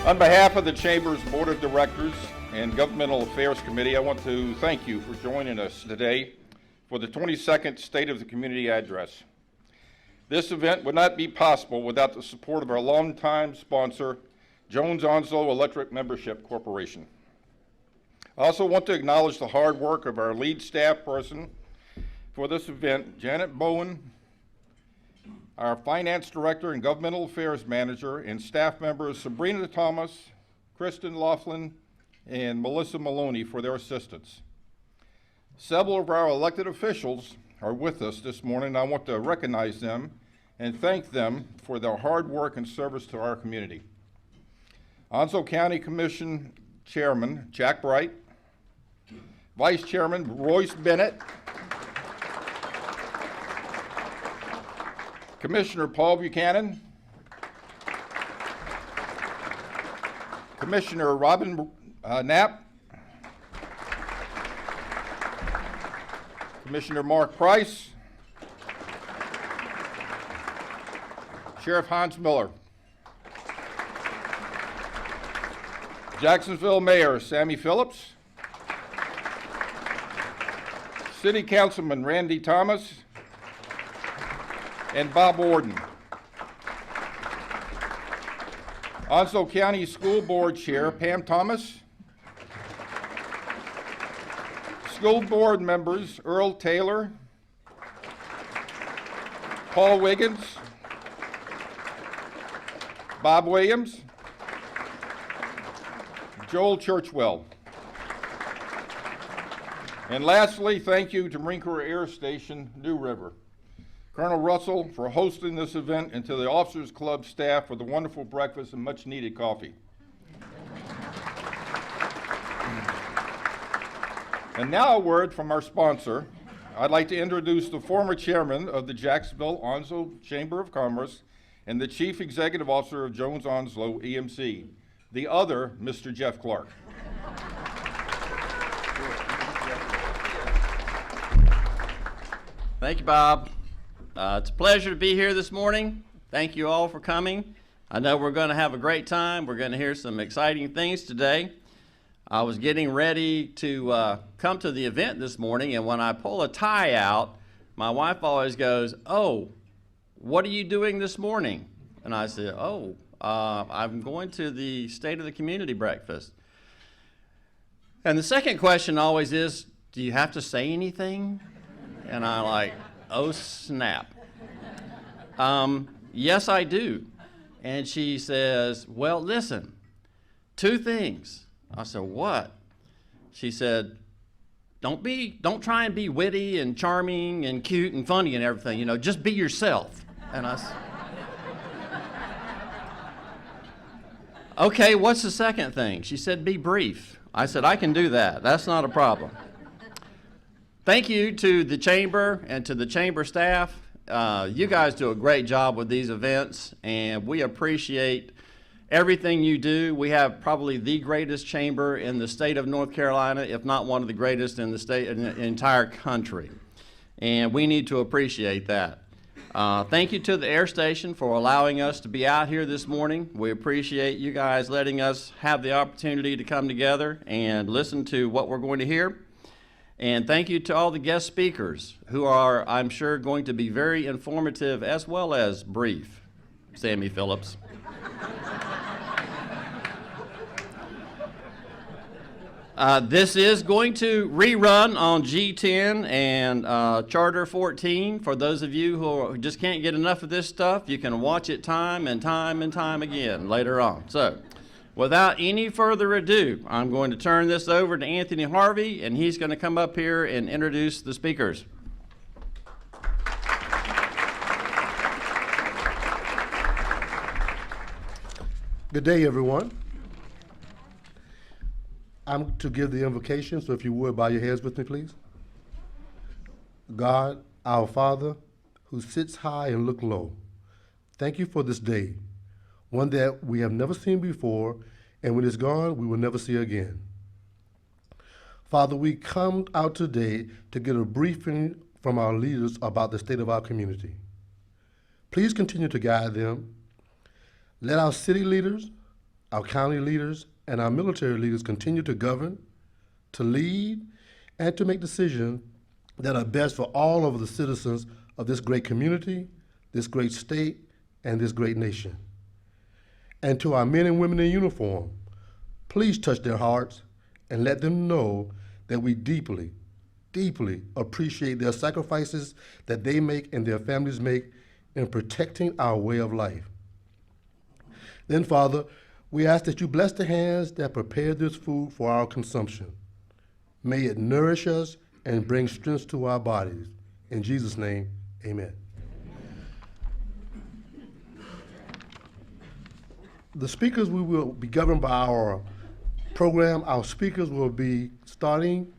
On behalf of the Chamber's Board of Directors and Governmental Affairs Committee, I want to thank you for joining us today for the 22nd State of the Community Address. This event would not be possible without the support of our longtime sponsor, Jones-Onslow Electric Membership Corporation. I also want to acknowledge the hard work of our lead staff person for this event, Janet Bowen, our Finance Director and Governmental Affairs Manager, and staff members Sabrina Thomas, Kristen Laughlin, and Melissa Maloney for their assistance. Several of our elected officials are with us this morning. I want to recognize them and thank them for their hard work and service to our community. Onslow County Commission Chairman Jack Bright, Vice Chairman Royce Bennett, Commissioner Paul Buchanan, Commissioner Robin Knapp, Commissioner Mark Price, Sheriff Hans Miller, Jacksonville Mayor Sammy Phillips, City Councilman Randy Thomas, and Bob Orden. Onslow County School Board Chair Pam Thomas, School Board members Earl Taylor, Paul Wiggins, Bob Williams, Joel Churchwell. And lastly, thank you to Marine Corps Air Station, New River, Colonel Russell for hosting this event, and to the Officers Club staff for the wonderful breakfast and much needed coffee. And now a word from our sponsor. I'd like to introduce the former chairman of the Jacksonville Onslow Chamber of Commerce and the Chief Executive Officer of Jones-Onslow EMC, the other Mr. Jeff Clark. Thank you, Bob. It's a pleasure to be here this morning. Thank you all for coming. I know we're going to have a great time. We're going to hear some exciting things today. I was getting ready to come to the event this morning, and when I pull a tie out, my wife always goes, "Oh, what are you doing this morning?" And I said, "Oh, I'm going to the State of the Community breakfast." And the second question always is, "Do you have to say anything?" And I'm like, "Oh, snap. Yes, I do." And she says, "Well, listen, 2 things." I said, "What?" She said, don't try and be witty and charming and cute and funny and everything, you know, just be yourself." And I said, "Okay, what's the second thing?" She said, "Be brief." I said, "I can do that. That's not a problem." Thank you to the Chamber and to the Chamber staff. You guys do a great job with these events, and we appreciate everything you do. We have probably the greatest chamber in the state of North Carolina, if not one of the greatest in the state, in the entire country. And we need to appreciate that. Thank you to the air station for allowing us to be out here this morning. We appreciate you guys letting us have the opportunity to come together and listen to what we're going to hear. And thank you to all the guest speakers who are, I'm sure, going to be very informative as well as brief. Sammy Phillips. This is going to rerun on G10 and Charter 14. For those of you who just can't get enough of this stuff, you can watch it time and time and time again later on. So, without any further ado, I'm going to turn this over to Anthony Harvey, and he's going to come up here and introduce the speakers. Good day, everyone. I'm to give the invocation, so if you would, bow your heads with me, please. God, our Father, who sits high and look low, thank you for this day, one that we have never seen before, and when it's gone, we will never see again. Father, we come out today to get a briefing from our leaders about the state of our community. Please continue to guide them. Let our city leaders, our county leaders, and our military leaders continue to govern, to lead, and to make decisions that are best for all of the citizens of this great community, this great state, and this great nation. And to our men and women in uniform, please touch their hearts and let them know that we deeply, deeply appreciate their sacrifices that they make and their families make in protecting our way of life. Then, Father, we ask that you bless the hands that prepare this food for our consumption. May it nourish us and bring strength to our bodies. In Jesus' name, amen. The speakers, we will be governed by our program. Our speakers will be starting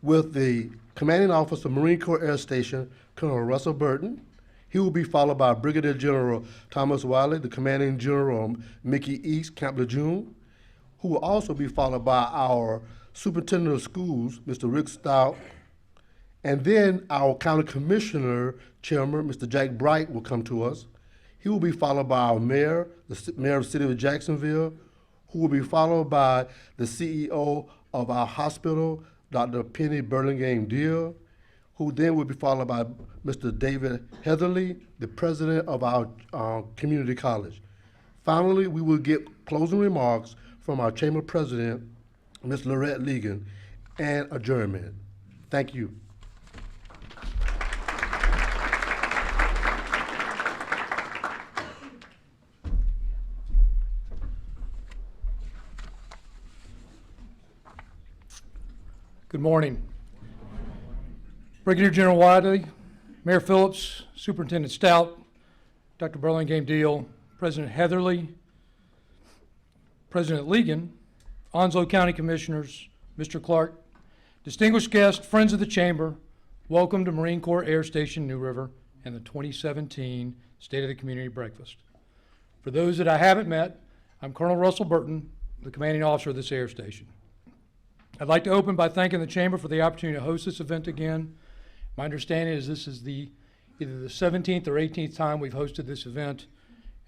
with the Commanding Officer, Marine Corps Air Station, Colonel Russell Burton. He will be followed by Brigadier General Thomas Wiley, the Commanding General Mickey East, Camp Lejeune, who will also be followed by our Superintendent of Schools, Mr. Rick Stout, and then our County Commissioner Chairman, Mr. Jack Bright, will come to us. He will be followed by our mayor, the mayor of the city of Jacksonville, who will be followed by the CEO of our hospital, Dr. Penny Burlingame Deal, who then will be followed by Mr. David Heatherly, the president of our community college. Finally, we will get closing remarks from our chamber president, Ms. Lorette Legan, and adjournment. Thank you. Good morning. Brigadier General Wiley, Mayor Phillips, Superintendent Stout, Dr. Burlingame Deal, President Heatherly, President Legan, Onslow County Commissioners, Mr. Clark, distinguished guests, friends of the Chamber, welcome to Marine Corps Air Station New River and the 2017 State of the Community Breakfast. For those that I haven't met, I'm Colonel Russell Burton, the commanding officer of this air station. I'd like to open by thanking the Chamber for the opportunity to host this event again. My understanding is this is either the 17th or 18th time we've hosted this event,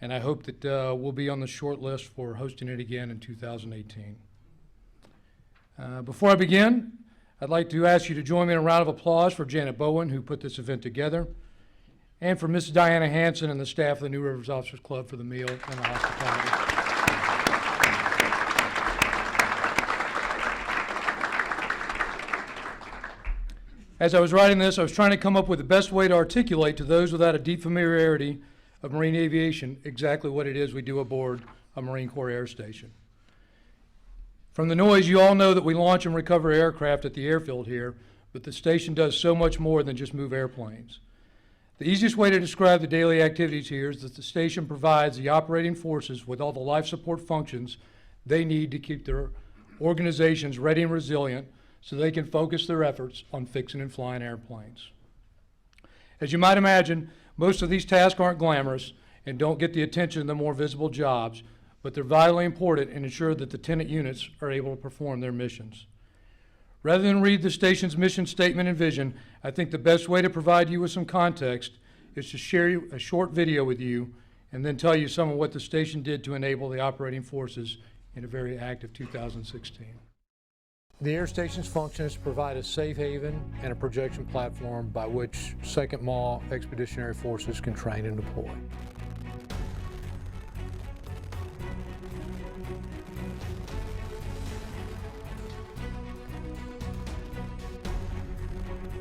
and I hope that we'll be on the short list for hosting it again in 2018. Before I begin, I'd like to ask you to join me in a round of applause for Janet Bowen, who put this event together, and for Mrs. Diana Hanson and the staff of the New Rivers Officers Club for the meal and the hospitality. As I was writing this, I was trying to come up with the best way to articulate to those without a deep familiarity of marine aviation exactly what it is we do aboard a Marine Corps Air Station. From the noise, you all know that we launch and recover aircraft at the airfield here, but the station does so much more than just move airplanes. The easiest way to describe the daily activities here is that the station provides the operating forces with all the life support functions they need to keep their organizations ready and resilient so they can focus their efforts on fixing and flying airplanes. As you might imagine, most of these tasks aren't glamorous and don't get the attention of the more visible jobs, but they're vitally important and ensure that the tenant units are able to perform their missions. Rather than read the station's mission statement and vision, I think the best way to provide you with some context is to share a short video with you and then tell you some of what the station did to enable the operating forces in a very active 2016. The air station's function is to provide a safe haven and a projection platform by which 2nd MAW Expeditionary Forces can train and deploy.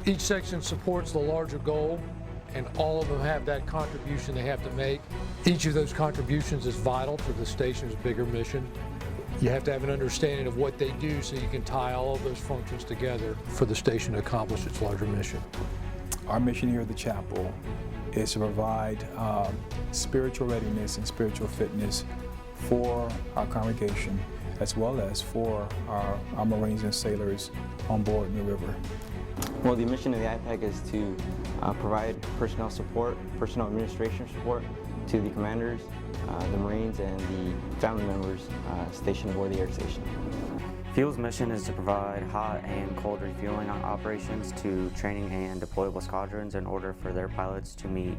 Each section supports the larger goal, and all of them have that contribution they have to make. Each of those contributions is vital to the station's bigger mission. You have to have an understanding of what they do so you can tie all of those functions together for the station to accomplish its larger mission. Our mission here at the chapel is to provide spiritual readiness and spiritual fitness for our congregation, as well as for our Marines and sailors on board New River. Well, the mission of the IPAC is to provide personnel support, personnel administration support to the commanders, the Marines, and the family members stationed aboard the air station. Fuel's mission is to provide hot and cold refueling operations to training and deployable squadrons in order for their pilots to meet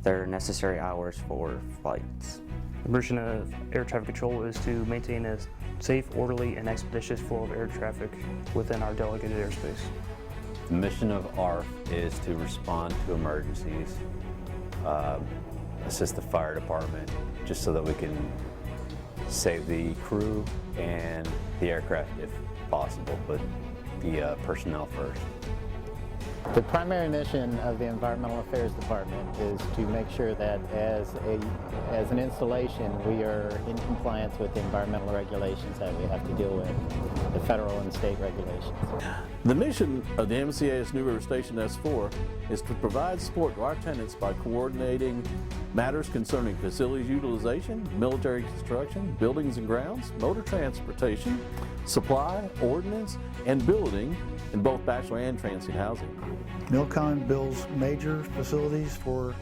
their necessary hours for flights. The mission of air traffic control is to maintain a safe, orderly, and expeditious flow of air traffic within our delegated airspace. The mission of ARF is to respond to emergencies, assist the fire department, just so that we can save the crew and the aircraft if possible, but the personnel first. The primary mission of the Environmental Affairs Department is to make sure that as an installation we are in compliance with the environmental regulations that we have to deal with, the federal and state regulations. The mission of the MCAS New River Station S4 is to provide support to our tenants by coordinating matters concerning facilities utilization, military construction, buildings and grounds, motor transportation, supply, ordnance, and building in both bachelor and transient housing. Milcon builds major facilities for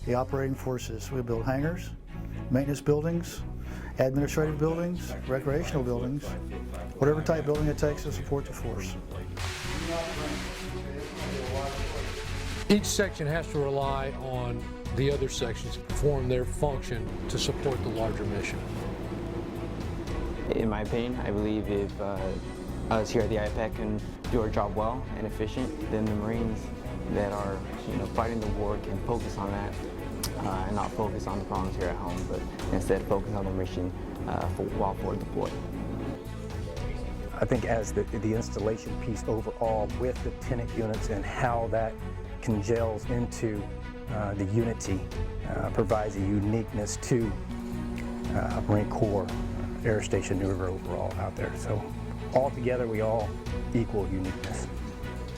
the operating forces. We build hangars, maintenance buildings, administrative buildings, recreational buildings, whatever type building it takes to support the force. Each section has to rely on the other sections to perform their function to support the larger mission. In my opinion, I believe if us here at the IPAC can do our job well and efficient, then the Marines that are fighting the war can focus on that and not focus on the problems here at home, but instead focus on the mission while forward deployed. I think as the installation piece overall with the tenant units and how that congeals into the unity provides a uniqueness to Marine Corps Air Station New River overall out there. So all together we all equal uniqueness.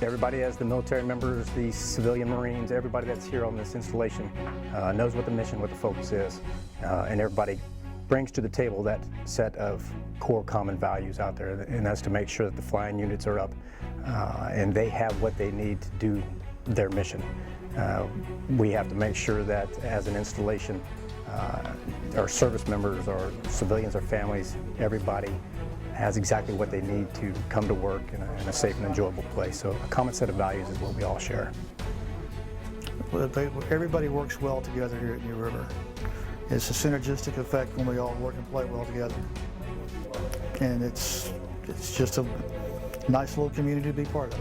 Everybody as the military members, the civilian Marines, everybody that's here on this installation knows what the mission, what the focus is, and everybody brings to the table that set of core common values out there, and that's to make sure that the flying units are up and they have what they need to do their mission. We have to make sure that as an installation, our service members, our civilians, our families, everybody has exactly what they need to come to work in a safe and enjoyable place. So a common set of values is what we all share. Everybody works well together here at New River. It's a synergistic effect when we all work and play well together. And it's just a nice little community to be part of.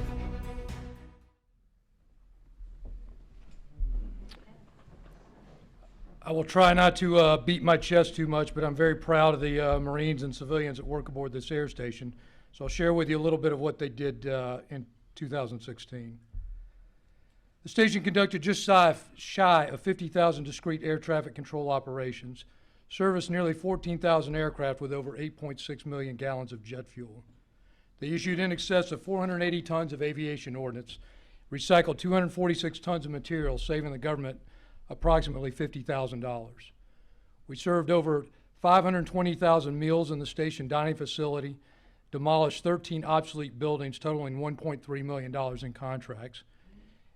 I will try not to beat my chest too much, but I'm very proud of the Marines and civilians that work aboard this air station. So I'll share with you a little bit of what they did in 2016. The station conducted just shy of 50,000 discrete air traffic control operations, serviced nearly 14,000 aircraft with over 8.6 million gallons of jet fuel. They issued in excess of 480 tons of aviation ordnance, recycled 246 tons of material, saving the government approximately $50,000. We served over 520,000 meals in the station dining facility, demolished 13 obsolete buildings totaling $1.3 million in contracts,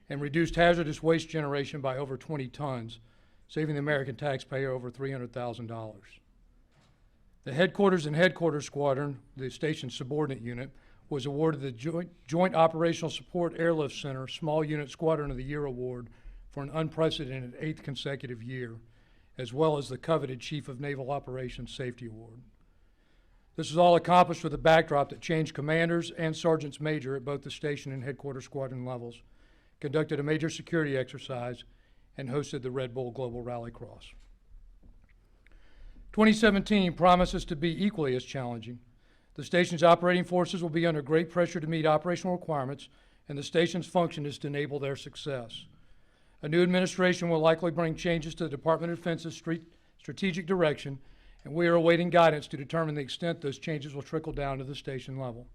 and reduced hazardous waste generation by over 20 tons, saving the American taxpayer over $300,000. The headquarters and headquarters squadron, the station's subordinate unit, was awarded the Joint Operational Support Airlift Center Small Unit Squadron of the Year Award for an unprecedented 8th consecutive year, as well as the coveted Chief of Naval Operations Safety Award. This was all accomplished with a backdrop that changed commanders and sergeants major at both the station and headquarters squadron levels, conducted a major security exercise, and hosted the Red Bull Global Rallycross. 2017 promises to be equally as challenging. The station's operating forces will be under great pressure to meet operational requirements, and the station's function is to enable their success. A new administration will likely bring changes to the Department of Defense's strategic direction, and we are awaiting guidance to determine the extent those changes will trickle down to the station level.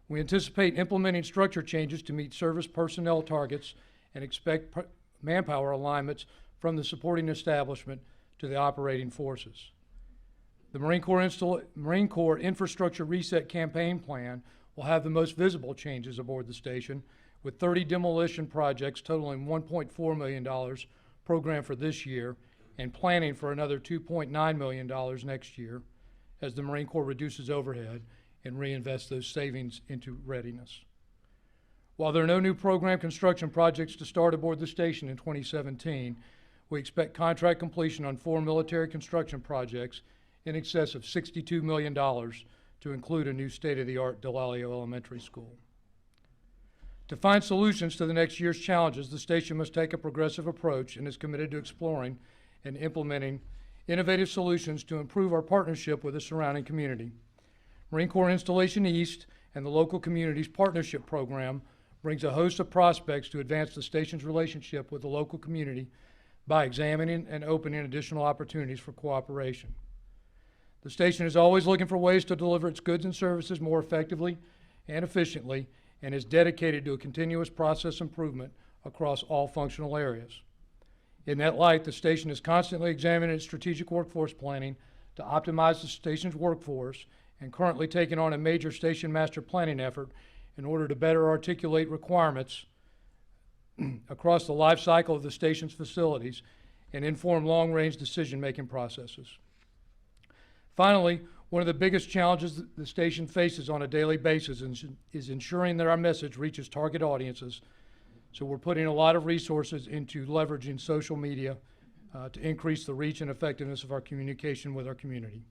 We anticipate implementing structure changes to meet service personnel targets and expect manpower alignments from the supporting establishment to the operating forces. The Marine Corps Infrastructure Reset Campaign Plan will have the most visible changes aboard the station, with 30 demolition projects totaling $1.4 million programmed for this year and planning for another $2.9 million next year as the Marine Corps reduces overhead and reinvests those savings into readiness. While there are no new program construction projects to start aboard the station in 2017, we expect contract completion on 4 military construction projects in excess of $62 million to include a new state-of-the-art Delalio Elementary School. To find solutions to the next year's challenges, the station must take a progressive approach and is committed to exploring and implementing innovative solutions to improve our partnership with the surrounding community. Marine Corps Installation East and the local communities partnership program brings a host of prospects to advance the station's relationship with the local community by examining and opening additional opportunities for cooperation. The station is always looking for ways to deliver its goods and services more effectively and efficiently, and is dedicated to a continuous process improvement across all functional areas. In that light, the station is constantly examining its strategic workforce planning to optimize the station's workforce, and currently taking on a major station master planning effort in order to better articulate requirements across the life cycle of the station's facilities and inform long-range decision-making processes. Finally, one of the biggest challenges the station faces on a daily basis is ensuring that our message reaches target audiences. So we're putting a lot of resources into leveraging social media to increase the reach and effectiveness of our communication with our community.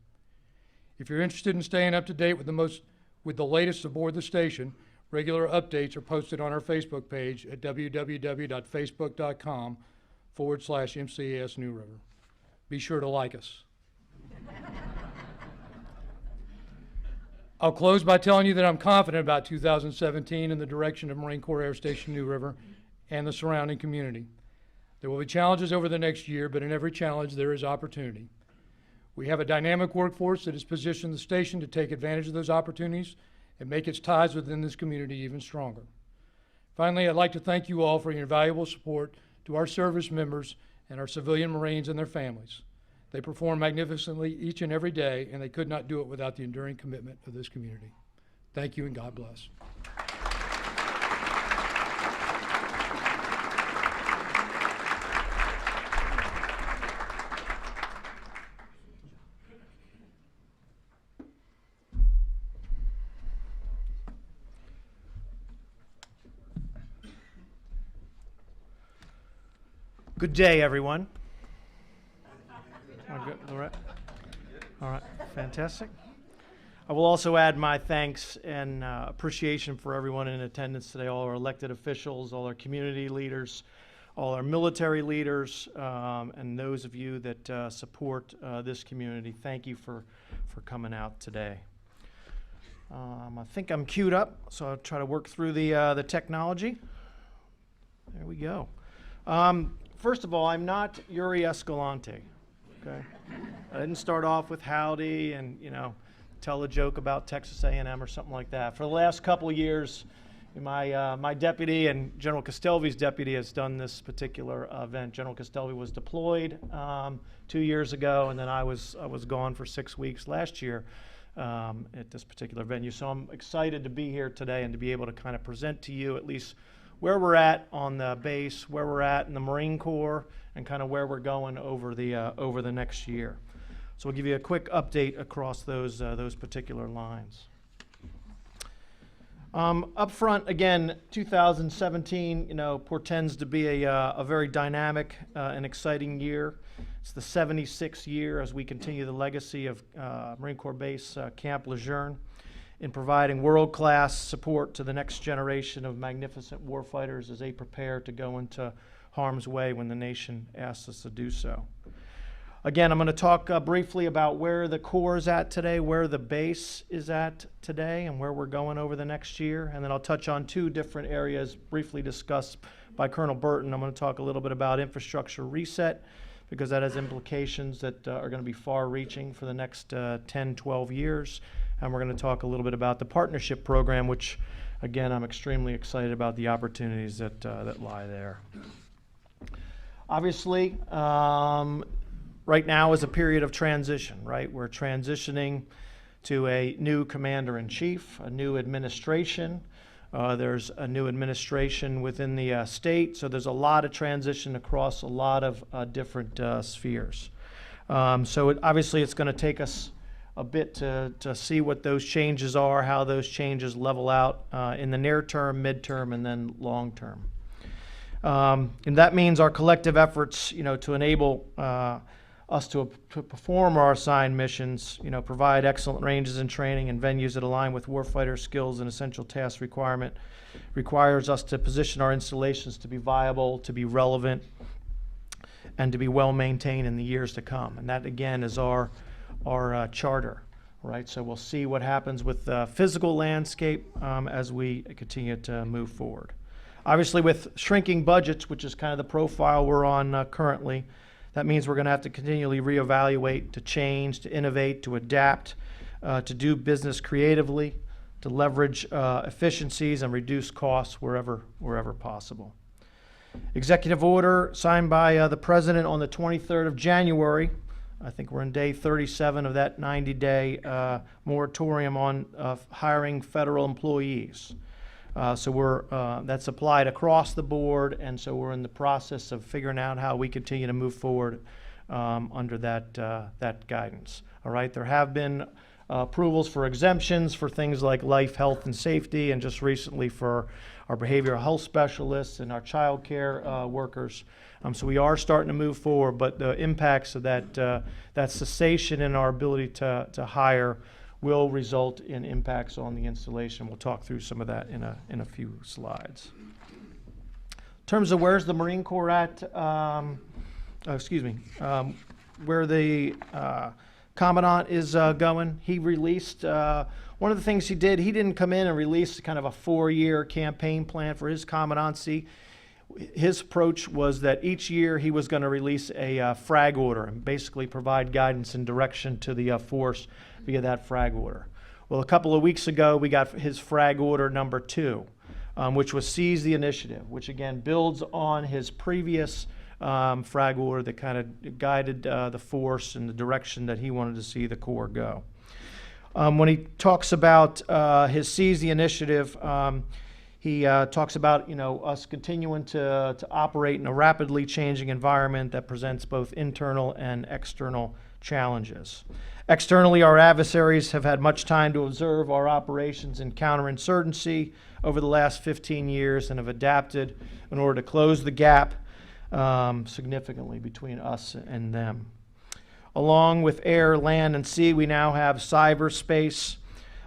If you're interested in staying up to date with the latest aboard the station, regular updates are posted on our Facebook page at www.facebook.com/MCAS New River. Be sure to like us. I'll close by telling you that I'm confident about 2017 and the direction of Marine Corps Air Station New River and the surrounding community. There will be challenges over the next year, but in every challenge there is opportunity. We have a dynamic workforce that has positioned the station to take advantage of those opportunities and make its ties within this community even stronger. Finally, I'd like to thank you all for your invaluable support to our service members and our civilian Marines and their families. They perform magnificently each and every day, and they could not do it without the enduring commitment of this community. Thank you, and God bless. Good day, everyone. All right, fantastic. I will also add my thanks and appreciation for everyone in attendance today, all our elected officials, all our community leaders, all our military leaders, and those of you that support this community. Thank you for coming out today. I think I'm queued up, so I'll try to work through the technology. There we go. First of all, I'm not Yuri Escalante. Okay, I didn't start off with howdy and, tell a joke about Texas A&M or something like that. For the last couple of years, my deputy and General Castelvi's deputy has done this particular event. General Castelvi was deployed 2 years ago, and then I was gone for 6 weeks last year at this particular venue. So I'm excited to be here today and to be able to kind of present to you at least where we're at on the base, where we're at in the Marine Corps, and kind of where we're going over the next year. So we'll give you a quick update across those particular lines. Up front, again, 2017, portends to be a very dynamic and exciting year. It's the 76th year as we continue the legacy of Marine Corps Base Camp Lejeune in providing world-class support to the next generation of magnificent warfighters as they prepare to go into harm's way when the nation asks us to do so. Again, I'm going to talk briefly about where the Corps is at today, where the base is at today, and where we're going over the next year. And then I'll touch on two different areas briefly discussed by Colonel Burton. I'm going to talk a little bit about infrastructure reset, because that has implications that are going to be far-reaching for the next 10, 12 years. And we're going to talk a little bit about the partnership program, which, again, I'm extremely excited about the opportunities that lie there. Obviously, right now is a period of transition, right? We're transitioning to a new commander-in-chief, a new administration. There's a new administration within the state, so there's a lot of transition across a lot of different spheres. So obviously it's going to take us a bit to see what those changes are, how those changes level out in the near term, midterm, and then long term. And that means our collective efforts, to enable us to perform our assigned missions, provide excellent ranges and training and venues that align with warfighter skills and essential task requires us to position our installations to be viable, to be relevant, and to be well maintained in the years to come. And that, again, is our charter, right? So we'll see what happens with the physical landscape as we continue to move forward. Obviously, with shrinking budgets, which is kind of the profile we're on currently, that means we're going to have to continually reevaluate, to change, to innovate, to adapt, to do business creatively, to leverage efficiencies and reduce costs wherever possible. Executive order signed by the President on the 23rd of January. I think we're in day 37 of that 90-day moratorium on hiring federal employees. So that's applied across the board, and so we're in the process of figuring out how we continue to move forward under that guidance. All right, there have been approvals for exemptions for things like life, health, and safety, and just recently for our behavioral health specialists and our child care workers. So we are starting to move forward, but the impacts of that cessation in our ability to hire will result in impacts on the installation. We'll talk through some of that in a few slides. In terms of where's the Marine Corps at, where the Commandant is going, he released, one of the things he didn't come in and release kind of a 4-year campaign plan for his commandancy. His approach was that each year he was going to release a frag order and basically provide guidance and direction to the force via that frag order. Well, a couple of weeks ago, we got his frag order number 2, which was Seize the Initiative, which again builds on his previous frag order that kind of guided the force in the direction that he wanted to see the Corps go. When he talks about his Seize the Initiative, he talks about us continuing to operate in a rapidly changing environment that presents both internal and external challenges. Externally, our adversaries have had much time to observe our operations in counterinsurgency over the last 15 years and have adapted in order to close the gap significantly between us and them. Along with air, land, and sea, we now have cyberspace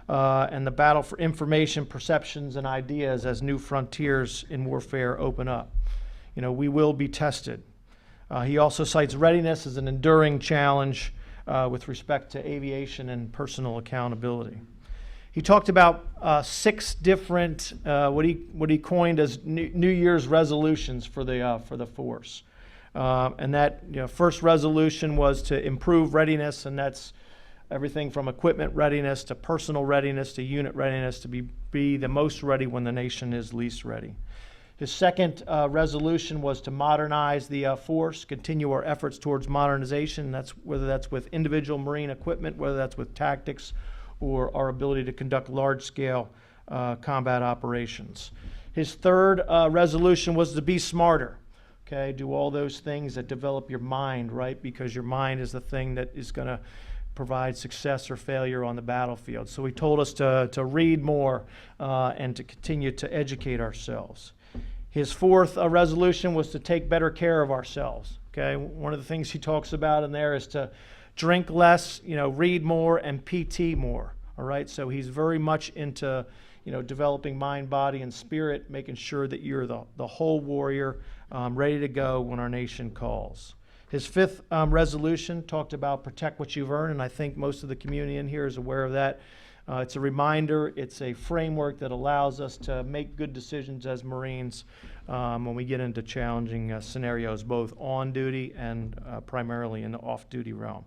and the battle for information, perceptions, and ideas as new frontiers in warfare open up. We will be tested. He also cites readiness as an enduring challenge with respect to aviation and personal accountability. He talked about 6 different what he coined as New Year's resolutions for the force, and that first resolution was to improve readiness, and that's everything from equipment readiness to personal readiness to unit readiness to be the most ready when the nation is least ready. His second resolution was to modernize the force, continue our efforts towards modernization. Whether that's with individual Marine equipment, whether that's with tactics, or our ability to conduct large-scale combat operations. His third resolution was to be smarter. Okay, do all those things that develop your mind, right? Because your mind is the thing that is going to provide success or failure on the battlefield. So he told us to read more and to continue to educate ourselves. His fourth resolution was to take better care of ourselves. Okay, one of the things he talks about in there is to drink less, read more, and PT more. All right, so he's very much into, developing mind, body, and spirit, making sure that you're the whole warrior, ready to go when our nation calls. His fifth resolution talked about protect what you've earned, and I think most of the community in here is aware of that. It's a reminder, it's a framework that allows us to make good decisions as Marines when we get into challenging scenarios, both on duty and primarily in the off-duty realm.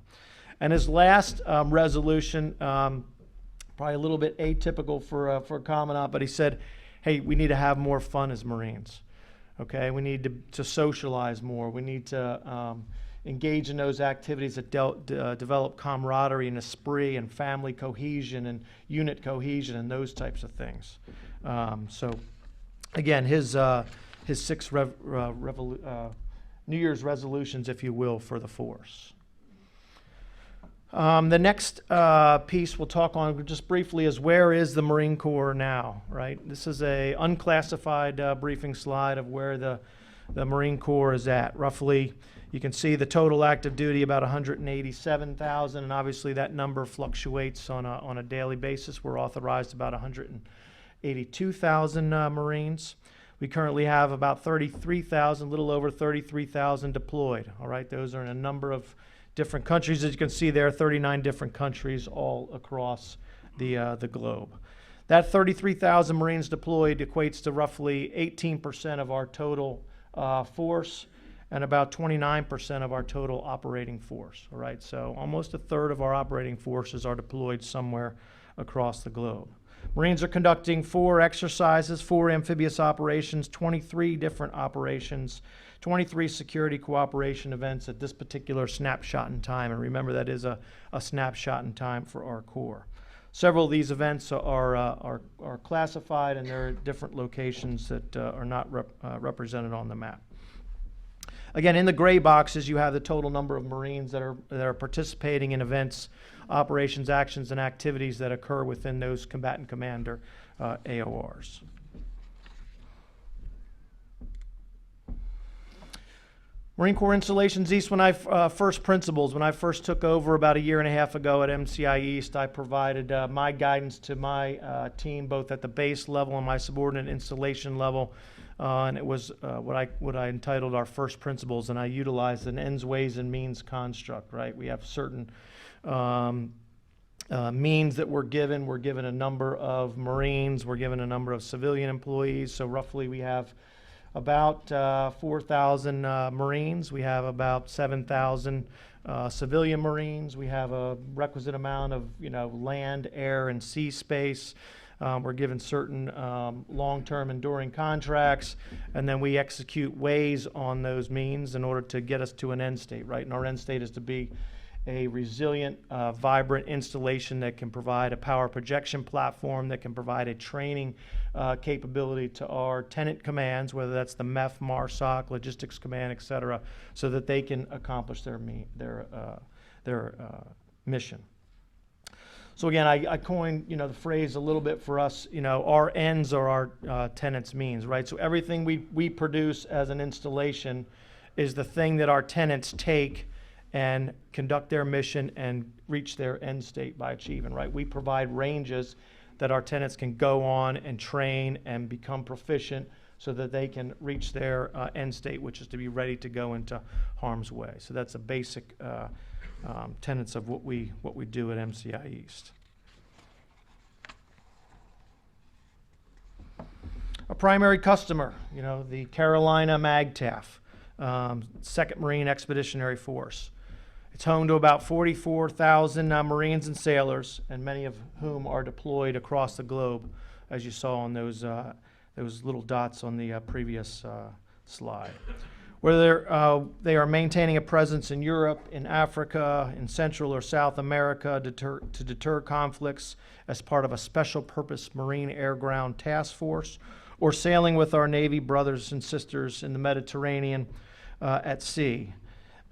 And his last resolution, probably a little bit atypical for a Commandant, but he said, hey, we need to have more fun as Marines. Okay, we need to socialize more. We need to engage in those activities that develop camaraderie and esprit and family cohesion and unit cohesion and those types of things. So, again, his 6 New Year's resolutions, if you will, for the force. The next piece we'll talk on just briefly is where is the Marine Corps now, right? This is a unclassified briefing slide of where the the Marine Corps is at. Roughly, you can see the total active duty about 187,000, and obviously that number fluctuates on a daily basis. We're authorized about 182,000 Marines. We currently have about 33,000, a little over 33,000 deployed. All right, those are in a number of different countries. As you can see there, 39 different countries all across the globe. That 33,000 Marines deployed equates to roughly 18% of our total force and about 29% of our total operating force. All right, so almost a third of our operating forces are deployed somewhere across the globe. Marines are conducting 4 exercises, 4 amphibious operations, 23 different operations, 23 security cooperation events at this particular snapshot in time. And remember, that is a snapshot in time for our Corps. Several of these events are classified, and there are different locations that are not represented on the map. Again, in the gray boxes, you have the total number of Marines that are participating in events, operations, actions, and activities that occur within those combatant commander AORs. Marine Corps Installations East, when I first took over about a year and a half ago at MCI East, I provided my guidance to my team, both at the base level and my subordinate installation level, and it was what I entitled our first principles, and I utilized an ends, ways, and means construct. Right, we have certain means that we're given. We're given a number of Marines. We're given a number of civilian employees. So roughly, we have about 4,000 Marines. We have about 7,000 civilian Marines. We have a requisite amount of land, air, and sea space. We're given certain long-term enduring contracts, and then we execute ways on those means in order to get us to an end state, right? And our end state is to be a resilient, vibrant installation that can provide a power projection platform, that can provide a training capability to our tenant commands, whether that's the MEF, MARSOC, Logistics Command, et cetera, so that they can accomplish their mission. So again, I coined the phrase a little bit for us. Our ends are our tenants' means, right? So everything we produce as an installation is the thing that our tenants take and conduct their mission and reach their end state by achieving, right? We provide ranges that our tenants can go on and train and become proficient so that they can reach their end state, which is to be ready to go into harm's way. So that's a basic tenets of what we do at MCI East. A primary customer, the Carolina MAGTAF, 2nd Marine Expeditionary Force. It's home to about 44,000 Marines and sailors, and many of whom are deployed across the globe, as you saw on those little dots on the previous slide. Whether they are maintaining a presence in Europe, in Africa, in Central or South America to deter conflicts as part of a special purpose Marine Air Ground Task Force, or sailing with our Navy brothers and sisters in the Mediterranean at sea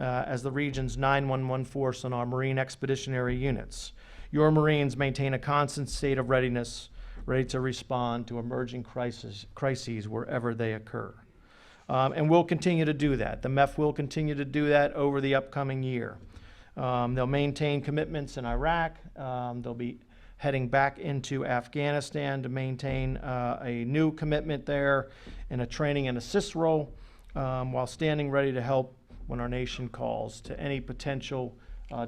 as the region's 911 force on our Marine Expeditionary Units. Your Marines maintain a constant state of readiness, ready to respond to emerging crises wherever they occur. And we'll continue to do that. The MEF will continue to do that over the upcoming year. They'll maintain commitments in Iraq. They'll be heading back into Afghanistan to maintain a new commitment there in a training and assist role, while standing ready to help when our nation calls to any potential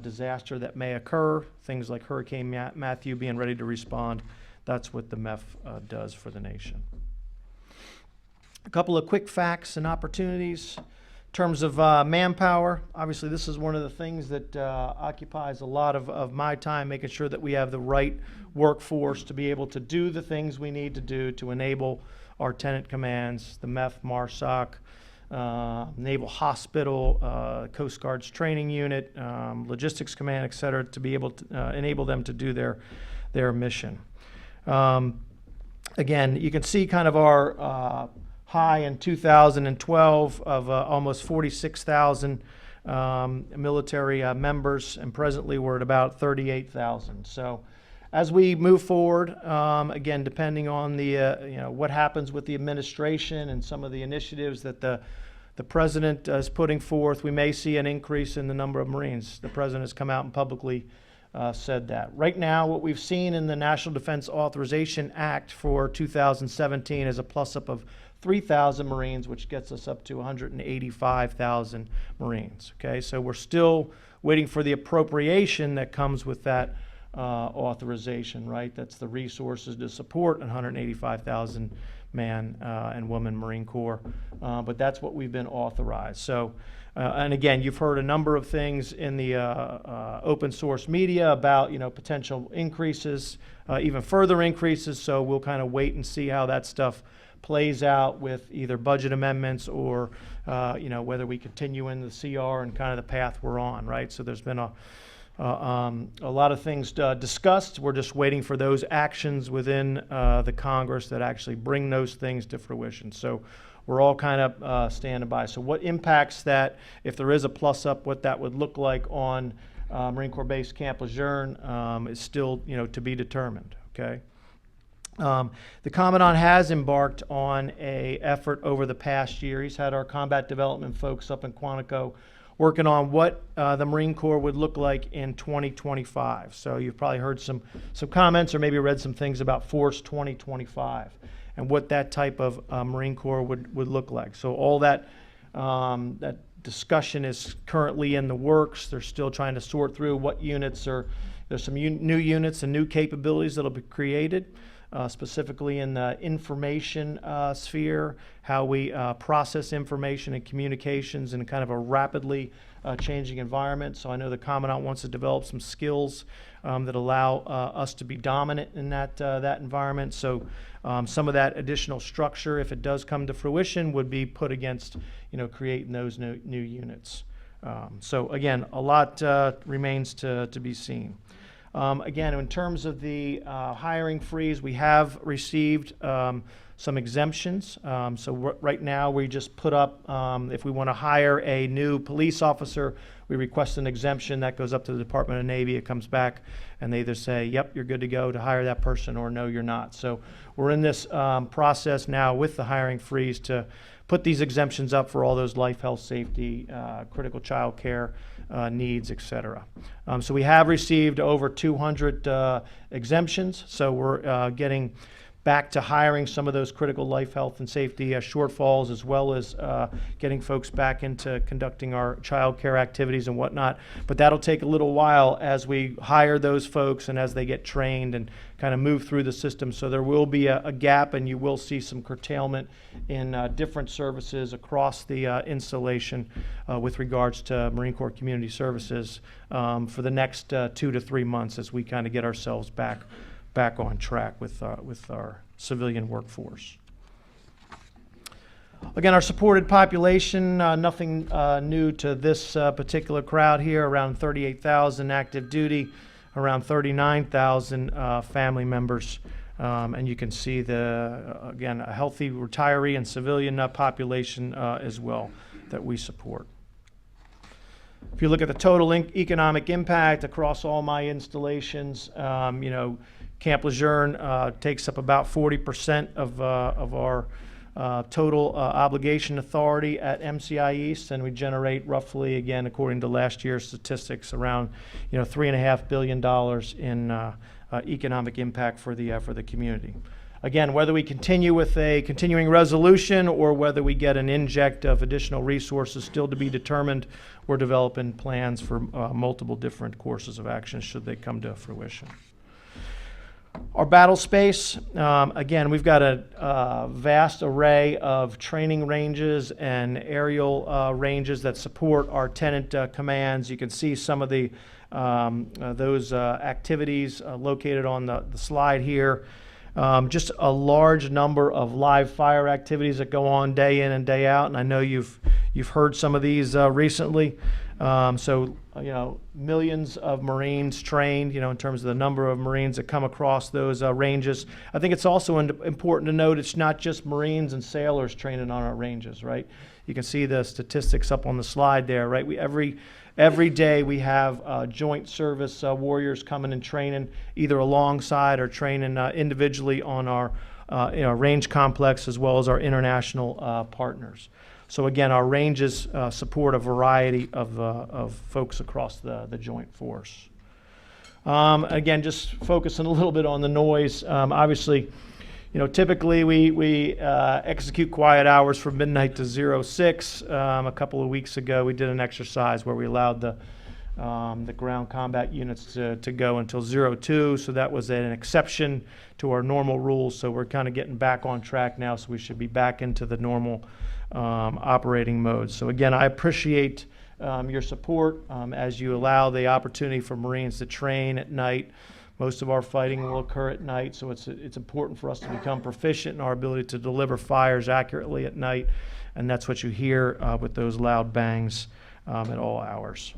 disaster that may occur, things like Hurricane Matthew, being ready to respond. That's what the MEF does for the nation. A couple of quick facts and opportunities. In terms of manpower, obviously this is one of the things that occupies a lot of my time, making sure that we have the right workforce to be able to do the things we need to do to enable our tenant commands, the MEF, MARSOC, Naval Hospital, Coast Guard's training unit, Logistics Command, et cetera, to be able to enable them to do their mission. Again, you can see kind of our high in 2012 of almost 46,000 military members, and presently we're at about 38,000. So as we move forward, again, depending on the what happens with the administration and some of the initiatives that the the President is putting forth, we may see an increase in the number of Marines. The President has come out and publicly said that. Right now, what we've seen in the National Defense Authorization Act for 2017 is a plus-up of 3,000 Marines, which gets us up to 185,000 Marines. Okay, so we're still waiting for the appropriation that comes with that authorization, right? That's the resources to support 185,000 man and woman Marine Corps, but that's what we've been authorized. So, and again, you've heard a number of things in the open source media about, potential increases, even further increases. So we'll kind of wait and see how that stuff plays out with either budget amendments or, whether we continue in the CR and kind of the path we're on, right? So there's been a lot of things discussed. We're just waiting for those actions within the Congress that actually bring those things to fruition. So we're all kind of standing by. So what impacts that, if there is a plus up, what that would look like on Marine Corps Base Camp Lejeune is still, to be determined, okay? The Commandant has embarked on an effort over the past year. He's had our combat development folks up in Quantico working on what the Marine Corps would look like in 2025. So you've probably heard some comments or maybe read some things about Force 2025 and what that type of Marine Corps would look like. So all that that discussion is currently in the works. They're still trying to sort through what units are. There's some new units and new capabilities that'll be created. Specifically in the information sphere, how we process information and communications in kind of a rapidly changing environment. So I know the Commandant wants to develop some skills that allow us to be dominant in that environment. So some of that additional structure, if it does come to fruition, would be put against creating those new units. So again, a lot remains to be seen. Again, in terms of the hiring freeze, we have received some exemptions. So right now we just put up, if we want to hire a new police officer, we request an exemption. That goes up to the Department of Navy. It comes back and they either say, yep, you're good to go to hire that person, or no, you're not. So we're in this process now with the hiring freeze to put these exemptions up for all those life, health, safety, critical child care needs, et cetera. So we have received over 200 exemptions. So we're getting back to hiring some of those critical life, health, and safety shortfalls, as well as getting folks back into conducting our child care activities and whatnot. But that'll take a little while as we hire those folks and as they get trained and kind of move through the system. So there will be a gap, and you will see some curtailment in different services across the installation with regards to Marine Corps Community Services for the next 2 to 3 months as we kind of get ourselves back on track with our civilian workforce. Again, our supported population, nothing new to this particular crowd here, around 38,000 active duty, around 39,000 family members, and you can see again, a healthy retiree and civilian population as well that we support. If you look at the total economic impact across all my installations, Camp Lejeune takes up about 40% of our total obligation authority at MCI East, and we generate roughly, again, according to last year's statistics, around $3.5 billion in economic impact for the community. Again, whether we continue with a continuing resolution or whether we get an inject of additional resources still to be determined, we're developing plans for multiple different courses of action should they come to fruition. Our battle space, again, we've got a vast array of training ranges and aerial ranges that support our tenant commands. You can see some of the those activities located on the slide here. Just a large number of live fire activities that go on day in and day out, and I know you've heard some of these recently. So millions of Marines trained, in terms of the number of Marines that come across those ranges. I think it's also important to note it's not just Marines and sailors training on our ranges, right? You can see the statistics up on the slide there, right? Every day we have joint service warriors coming and training either alongside or training individually on our range complex, as well as our international partners. So again, our ranges support a variety of folks across the Joint Force. Again, just focusing a little bit on the noise. Obviously, typically we execute quiet hours from midnight to 06. A couple of weeks ago, we did an exercise where we allowed the ground combat units to go until 02. So that was an exception to our normal rules. So we're kind of getting back on track now. So we should be back into the normal operating mode. So again, I appreciate your support as you allow the opportunity for Marines to train at night. Most of our fighting will occur at night, so it's important for us to become proficient in our ability to deliver fires accurately at night, and that's what you hear with those loud bangs at all hours.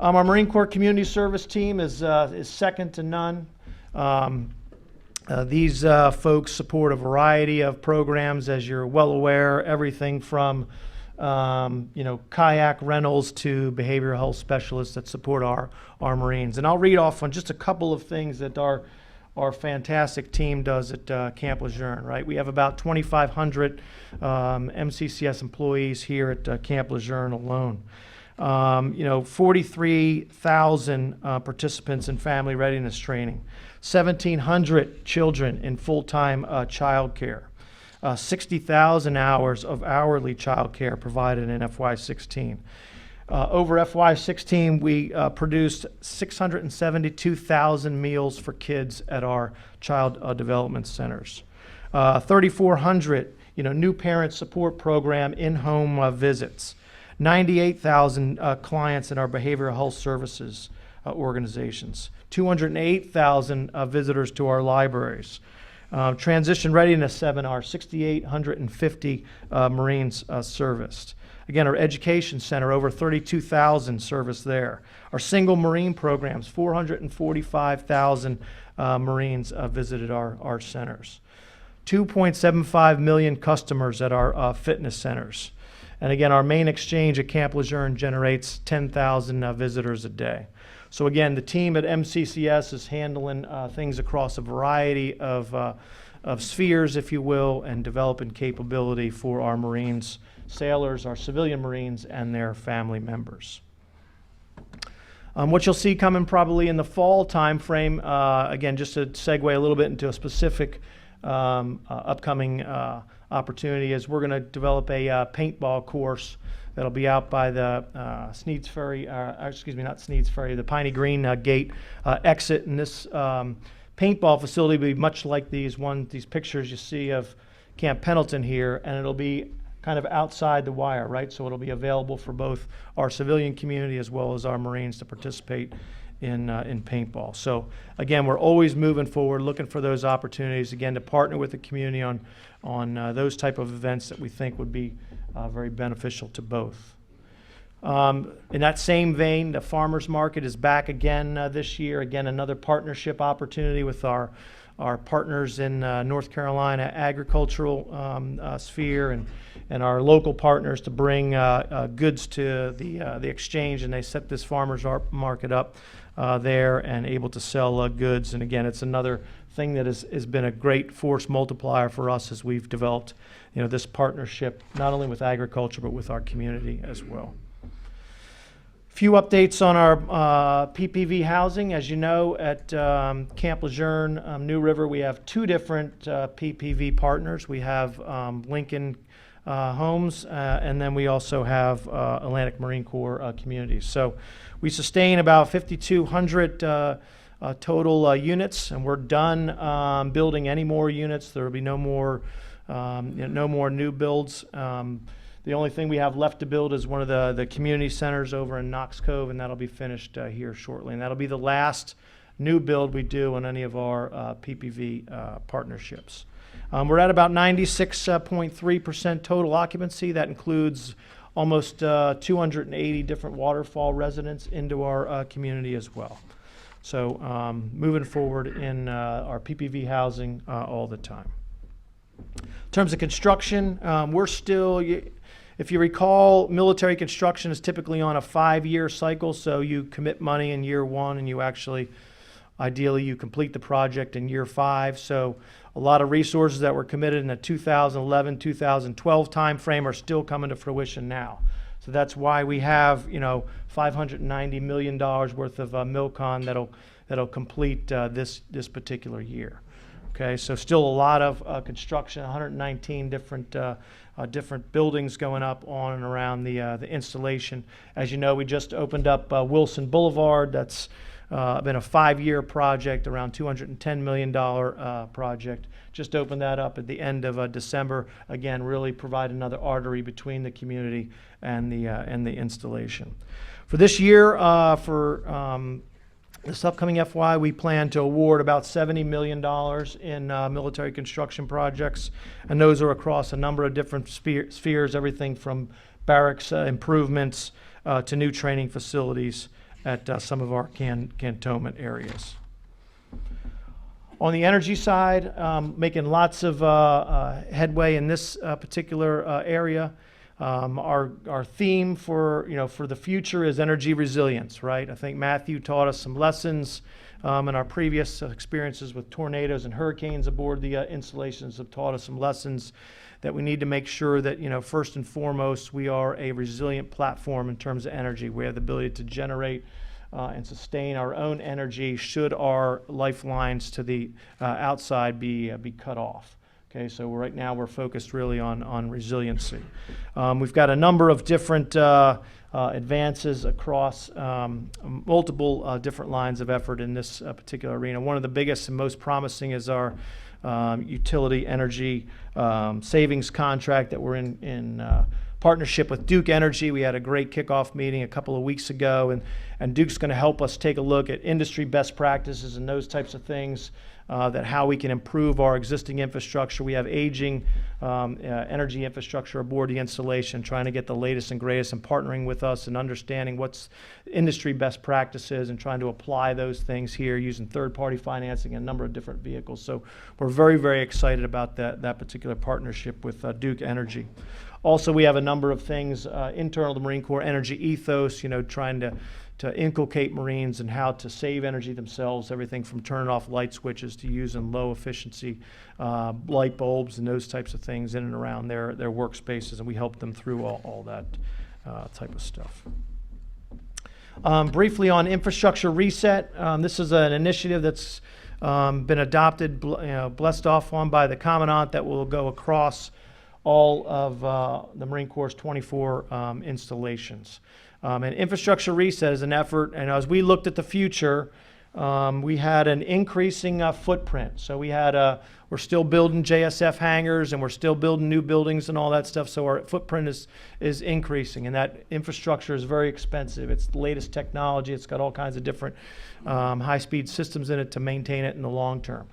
Our Marine Corps Community Service team is second to none. These folks support a variety of programs, as you're well aware, everything from kayak rentals to behavioral health specialists that support our Marines. And I'll read off on just a couple of things that our fantastic team does at Camp Lejeune, right? We have about 2,500 MCCS employees here at Camp Lejeune alone. 43,000 participants in family readiness training, 1,700 children in full-time child care. 60,000 hours of hourly child care provided in FY16. Over FY16, we produced 672,000 meals for kids at our child development centers. 3,400, new parent support program in-home visits. 98,000 clients in our behavioral health services organizations. 208,000 visitors to our libraries. Transition readiness seminar, 6,850 Marines serviced. Again, our education center, over 32,000 serviced there. Our single Marine programs, 445,000 Marines visited our centers. 2.75 million customers at our fitness centers. And again, our main exchange at Camp Lejeune generates 10,000 visitors a day. So again, the team at MCCS is handling things across a variety of spheres, if you will, and developing capability for our Marines, sailors, our civilian Marines, and their family members. What you'll see coming probably in the fall time frame, again, just to segue a little bit into a specific upcoming opportunity, is we're going to develop a paintball course that'll be out by the Sneeds Ferry, the Piney Green Gate exit. And this paintball facility will be much like these pictures you see of Camp Pendleton here, and it'll be kind of outside the wire, right? So it'll be available for both our civilian community as well as our Marines to participate in paintball. So again, we're always moving forward, looking for those opportunities, again, to partner with the community on those type of events that we think would be very beneficial to both. In that same vein, the farmers market is back again this year. Again, another partnership opportunity with our partners in North Carolina agricultural sphere and our local partners to bring goods to the exchange, and they set this farmers market up there and able to sell goods. And again, it's another thing that has been a great force multiplier for us as we've developed this partnership, not only with agriculture, but with our community as well. A few updates on our PPV housing. As you know, at Camp Lejeune, New River, we have two different PPV partners. We have Lincoln Homes, and then we also have Atlantic Marine Corps Communities. So we sustain about 5,200 total units, and we're done building any more units. There will be no more new builds. The only thing we have left to build is one of the community centers over in Knox Cove, and that'll be finished here shortly. And that'll be the last new build we do on any of our PPV partnerships. We're at about 96.3% total occupancy. That includes almost 280 different waterfall residents into our community as well. So moving forward in our PPV housing all the time. In terms of construction, we're still, if you recall, military construction is typically on a 5-year cycle, so you commit money in year one and you actually Ideally, you complete the project in year 5. So a lot of resources that were committed in the 2011, 2012 timeframe are still coming to fruition now. So that's why we have, $590 million worth of MILCON that'll complete this particular year. Okay, so still a lot of construction, 119 different buildings going up on and around the installation. As you know, we just opened up Wilson Boulevard. That's been a 5-year project, around $210 million project. Just opened that up at the end of December. Again, really provide another artery between the community and the installation. For this year, this upcoming FY, we plan to award about $70 million in military construction projects, and those are across a number of different spheres, everything from barracks improvements to new training facilities at some of our cantonment areas. On the energy side, making lots of headway in this particular area. Our theme for the future is energy resilience, right? I think Matthew taught us some lessons in our previous experiences with tornadoes and hurricanes aboard the installations have taught us some lessons that we need to make sure that, first and foremost, we are a resilient platform in terms of energy. We have the ability to generate and sustain our own energy should our lifelines to the outside be cut off. Okay, so right now we're focused really on resiliency. We've got a number of different advances across multiple different lines of effort in this particular arena. One of the biggest and most promising is our utility energy savings contract that we're in partnership with Duke Energy. We had a great kickoff meeting a couple of weeks ago, and Duke's going to help us take a look at industry best practices and those types of things. That how we can improve our existing infrastructure. We have aging energy infrastructure aboard the installation, trying to get the latest and greatest and partnering with us and understanding what's industry best practices and trying to apply those things here using third-party financing and a number of different vehicles. So we're very, very excited about that particular partnership with Duke Energy. Also, we have a number of things internal to the Marine Corps energy ethos, trying to inculcate Marines and how to save energy themselves, everything from turning off light switches to using low efficiency light bulbs and those types of things in and around their workspaces, and we help them through all that type of stuff. Briefly on infrastructure reset, this is an initiative that's been adopted, blessed off on by the Commandant that will go across all of the Marine Corps' 24 installations. And infrastructure reset is an effort, and as we looked at the future, we had an increasing footprint. So we're still building JSF hangars, and we're still building new buildings and all that stuff. So our footprint is increasing, and that infrastructure is very expensive. It's the latest technology. It's got all kinds of different high-speed systems in it to maintain it in the long term.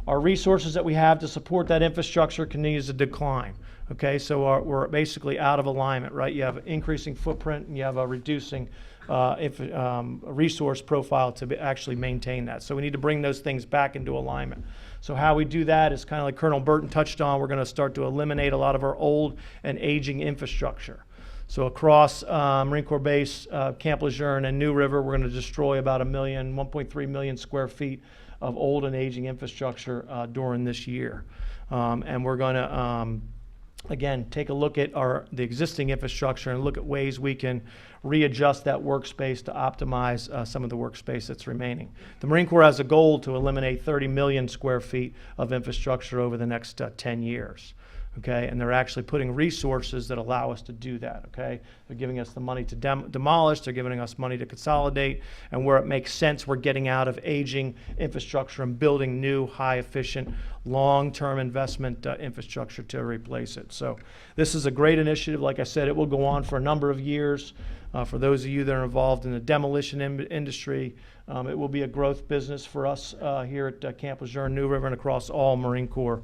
Our resources that we have to support that infrastructure continues to decline. Okay, so we're basically out of alignment, right? You have an increasing footprint and you have a reducing resource profile to actually maintain that. So we need to bring those things back into alignment. So how we do that is kind of like Colonel Burton touched on. We're going to start to eliminate a lot of our old and aging infrastructure. So across Marine Corps Base, Camp Lejeune, and New River, we're going to destroy about 1.3 million square feet of old and aging infrastructure during this year. And we're going to again, take a look at the existing infrastructure and look at ways we can readjust that workspace to optimize some of the workspace that's remaining. The Marine Corps has a goal to eliminate 30 million square feet of infrastructure over the next 10 years. Okay, and they're actually putting resources that allow us to do that. Okay, they're giving us the money to demolish, they're giving us money to consolidate, and where it makes sense, we're getting out of aging infrastructure and building new, high-efficient, long-term investment infrastructure to replace it. So this is a great initiative. Like I said, it will go on for a number of years. For those of you that are involved in the demolition industry, it will be a growth business for us here at Camp Lejeune, New River, and across all Marine Corps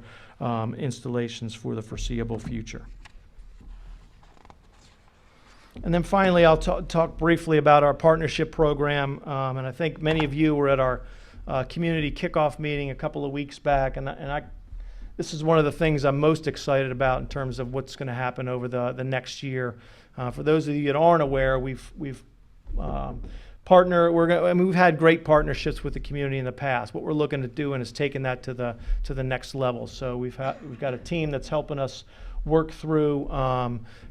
installations for the foreseeable future. And then finally, I'll talk briefly about our partnership program. And I think many of you were at our community kickoff meeting a couple of weeks back. And this is one of the things I'm most excited about in terms of what's going to happen over the next year. For those of you that aren't aware, we've partner. We've had great partnerships with the community in the past. What we're looking at doing is taking that to the next level. So we've got a team that's helping us work through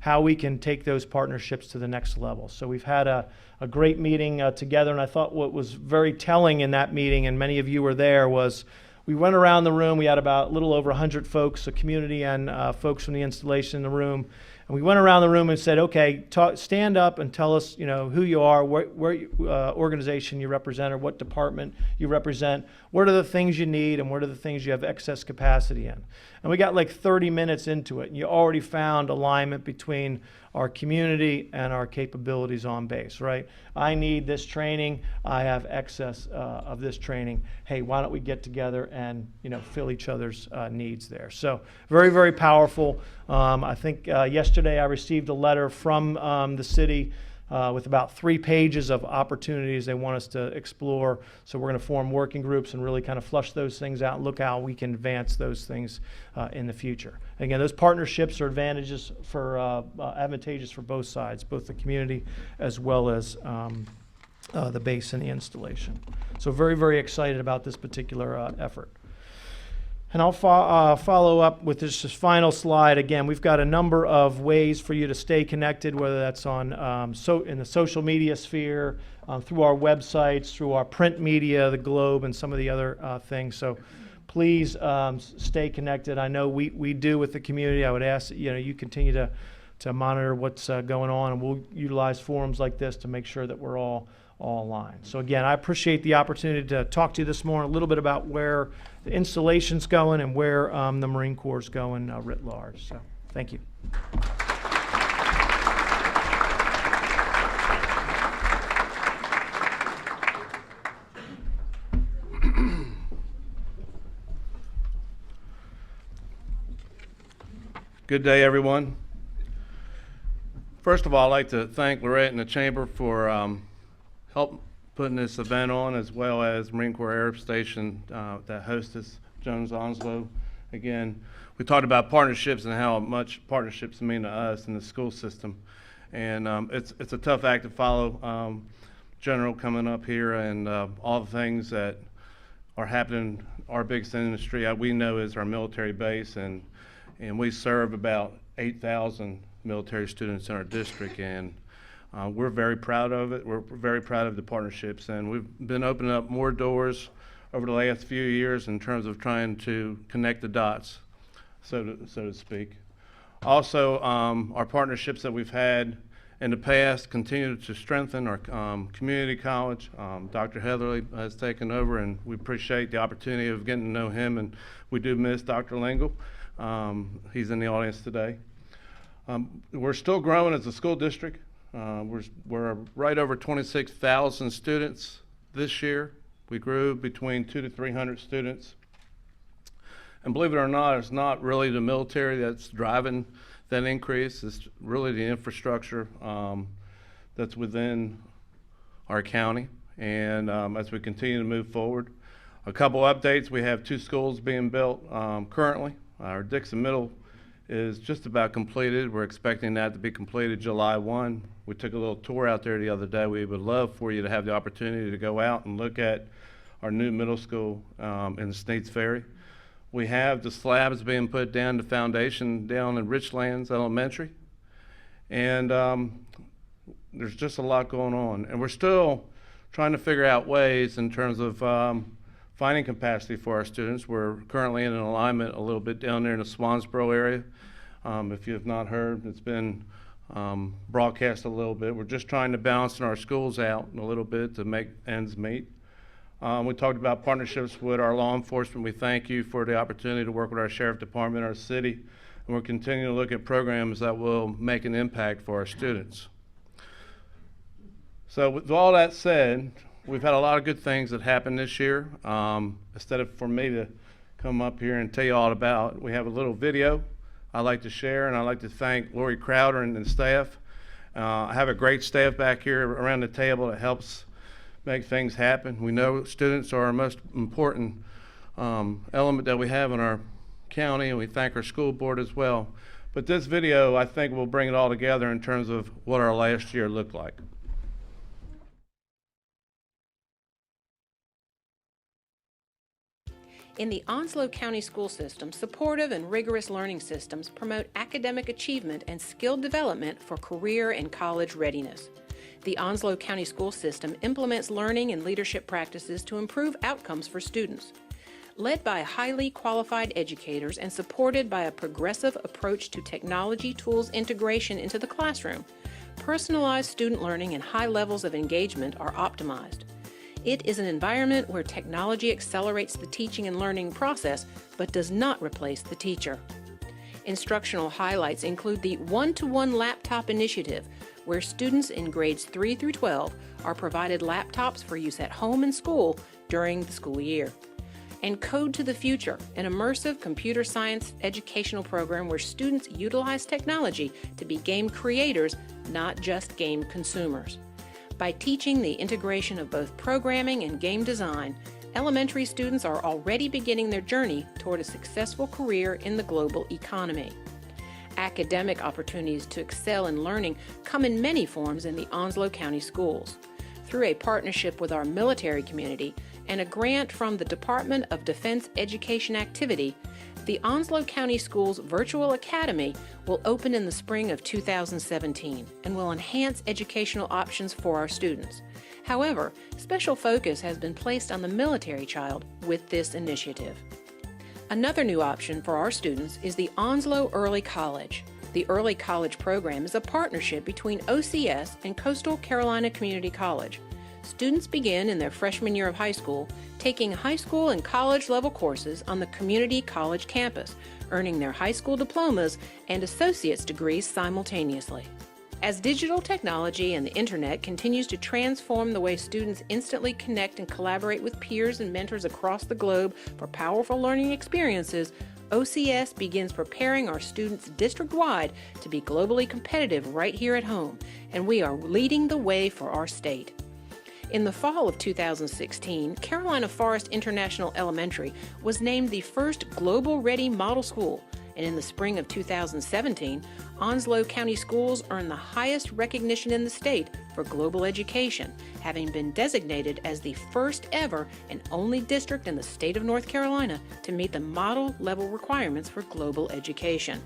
how we can take those partnerships to the next level. So we've had a great meeting together, and I thought what was very telling in that meeting, and many of you were there, was we went around the room. We had about a little over 100 folks, a community and folks from the installation in the room. And we went around the room and said, okay, stand up and tell us, who you are, where organization you represent, or what department you represent. What are the things you need, and what are the things you have excess capacity in? And we got like 30 minutes into it, and you already found alignment between our community and our capabilities on base, right? I need this training. I have excess of this training. Hey, why don't we get together and fill each other's needs there? So very, very powerful. I think yesterday I received a letter from the city with about 3 pages of opportunities they want us to explore. So we're going to form working groups and really kind of flush those things out and look how we can advance those things in the future. Again, those partnerships are advantageous for both sides, both the community as well as the base and the installation. So very, very excited about this particular effort. And I'll follow up with this final slide. Again, we've got a number of ways for you to stay connected, whether that's on in the social media sphere, through our websites, through our print media, the Globe, and some of the other things. So please stay connected. I know we do with the community. I would ask that you continue to monitor what's going on, and we'll utilize forums like this to make sure that we're all aligned. So again, I appreciate the opportunity to talk to you this morning a little bit about where the installation's going and where the Marine Corps is going writ large. So thank you. Good day, everyone. First of all, I'd like to thank Lorette and the Chamber for help putting this event on, as well as Marine Corps Air Station that hosts us, Jones Onslow. Again, we talked about partnerships and how much partnerships mean to us in the school system. And it's a tough act to follow. General coming up here and all the things that are happening. Our biggest industry we know is our military base, and we serve about 8,000 military students in our district, and we're very proud of it. We're very proud of the partnerships, and we've been opening up more doors over the last few years in terms of trying to connect the dots, so to speak. Also, our partnerships that we've had in the past continue to strengthen. Our community college, Dr. Heatherly has taken over, and we appreciate the opportunity of getting to know him, and we do miss Dr. Lingle. He's in the audience today. We're still growing as a school district. We're right over 26,000 students this year. We grew between 200 to 300 students. And believe it or not, it's not really the military that's driving that increase. It's really the infrastructure that's within our county. And as we continue to move forward, a couple updates. We have 2 schools being built currently. Our Dixon Middle is just about completed. We're expecting that to be completed July 1. We took a little tour out there the other day. We would love for you to have the opportunity to go out and look at our new middle school in Sneads Ferry. We have the slabs being put down, the foundation down in Richlands Elementary. And there's just a lot going on. And we're still trying to figure out ways in terms of finding capacity for our students. We're currently in an alignment a little bit down there in the Swansboro area. If you have not heard, it's been broadcast a little bit. We're just trying to balance our schools out a little bit to make ends meet. We talked about partnerships with our law enforcement. We thank you for the opportunity to work with our sheriff department, our city, and we're continuing to look at programs that will make an impact for our students. So with all that said, we've had a lot of good things that happened this year. Instead of for me to come up here and tell you all about it, we have a little video I'd like to share, and I'd like to thank Lori Crowder and the staff. I have a great staff back here around the table that helps make things happen. We know students are our most important element that we have in our county, and we thank our school board as well. But this video, I think, will bring it all together in terms of what our last year looked like. In the Onslow County school system, supportive and rigorous learning systems promote academic achievement and skill development for career and college readiness. The Onslow County school system implements learning and leadership practices to improve outcomes for students. Led by highly qualified educators and supported by a progressive approach to technology tools integration into the classroom, personalized student learning and high levels of engagement are optimized. It is an environment where technology accelerates the teaching and learning process, but does not replace the teacher. Instructional highlights include the One-to-One Laptop Initiative, where students in grades 3 through 12 are provided laptops for use at home and school during the school year. And Code to the Future, an immersive computer science educational program where students utilize technology to be game creators, not just game consumers. By teaching the integration of both programming and game design, elementary students are already beginning their journey toward a successful career in the global economy. Academic opportunities to excel in learning come in many forms in the Onslow County schools. Through a partnership with our military community and a grant from the Department of Defense Education Activity, the Onslow County Schools Virtual Academy will open in the spring of 2017 and will enhance educational options for our students. However, special focus has been placed on the military child with this initiative. Another new option for our students is the Onslow Early College. The Early College program is a partnership between OCS and Coastal Carolina Community College. Students begin in their freshman year of high school, taking high school and college level courses on the community college campus, earning their high school diplomas and associate's degrees simultaneously. As digital technology and the internet continues to transform the way students instantly connect and collaborate with peers and mentors across the globe for powerful learning experiences, OCS begins preparing our students district-wide to be globally competitive right here at home, and we are leading the way for our state. In the fall of 2016, Carolina Forest International Elementary was named the first Global Ready Model School, and in the spring of 2017, Onslow County Schools earned the highest recognition in the state for global education, having been designated as the first ever and only district in the state of North Carolina to meet the model level requirements for global education.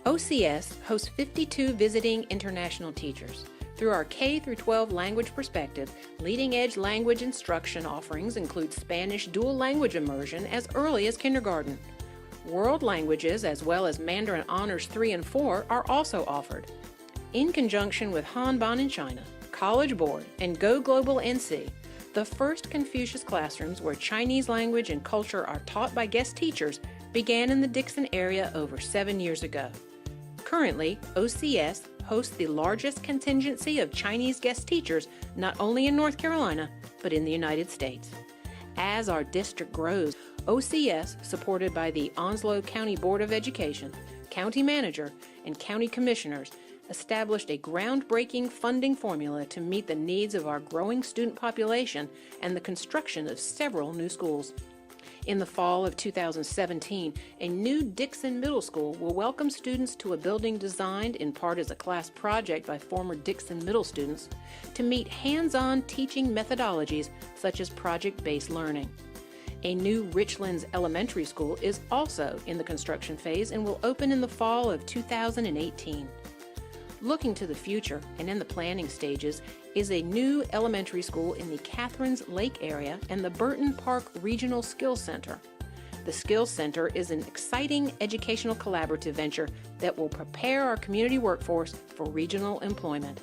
OCS hosts 52 visiting international teachers. Through our K-12 language perspective, leading-edge language instruction offerings include Spanish dual language immersion as early as kindergarten. World languages, as well as Mandarin Honors 3 and 4, are also offered. In conjunction with Hanban in China, College Board, and Go Global NC, the first Confucius classrooms where Chinese language and culture are taught by guest teachers began in the Dixon area over 7 years ago. Currently, OCS hosts the largest contingency of Chinese guest teachers not only in North Carolina, but in the United States. As our district grows, OCS, supported by the Onslow County Board of Education, County Manager, and County Commissioners, established a groundbreaking funding formula to meet the needs of our growing student population and the construction of several new schools. In the fall of 2017, a new Dixon Middle School will welcome students to a building designed in part as a class project by former Dixon Middle students to meet hands-on teaching methodologies such as project-based learning. A new Richlands Elementary School is also in the construction phase and will open in the fall of 2018. Looking to the future and in the planning stages is a new elementary school in the Catharines Lake area and the Burton Park Regional Skills Center. The Skills Center is an exciting educational collaborative venture that will prepare our community workforce for regional employment.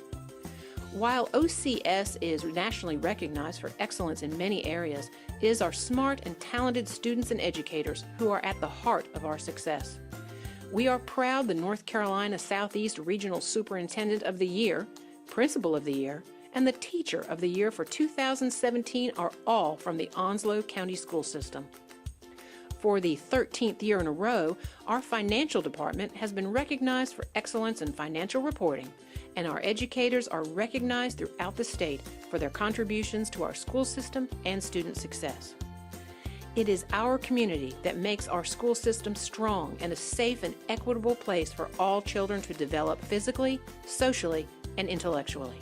While OCS is nationally recognized for excellence in many areas, it is our smart and talented students and educators who are at the heart of our success. We are proud the North Carolina Southeast Regional Superintendent of the Year, Principal of the Year, and the Teacher of the Year for 2017 are all from the Onslow County School System. For the 13th year in a row, our financial department has been recognized for excellence in financial reporting, and our educators are recognized throughout the state for their contributions to our school system and student success. It is our community that makes our school system strong and a safe and equitable place for all children to develop physically, socially, and intellectually.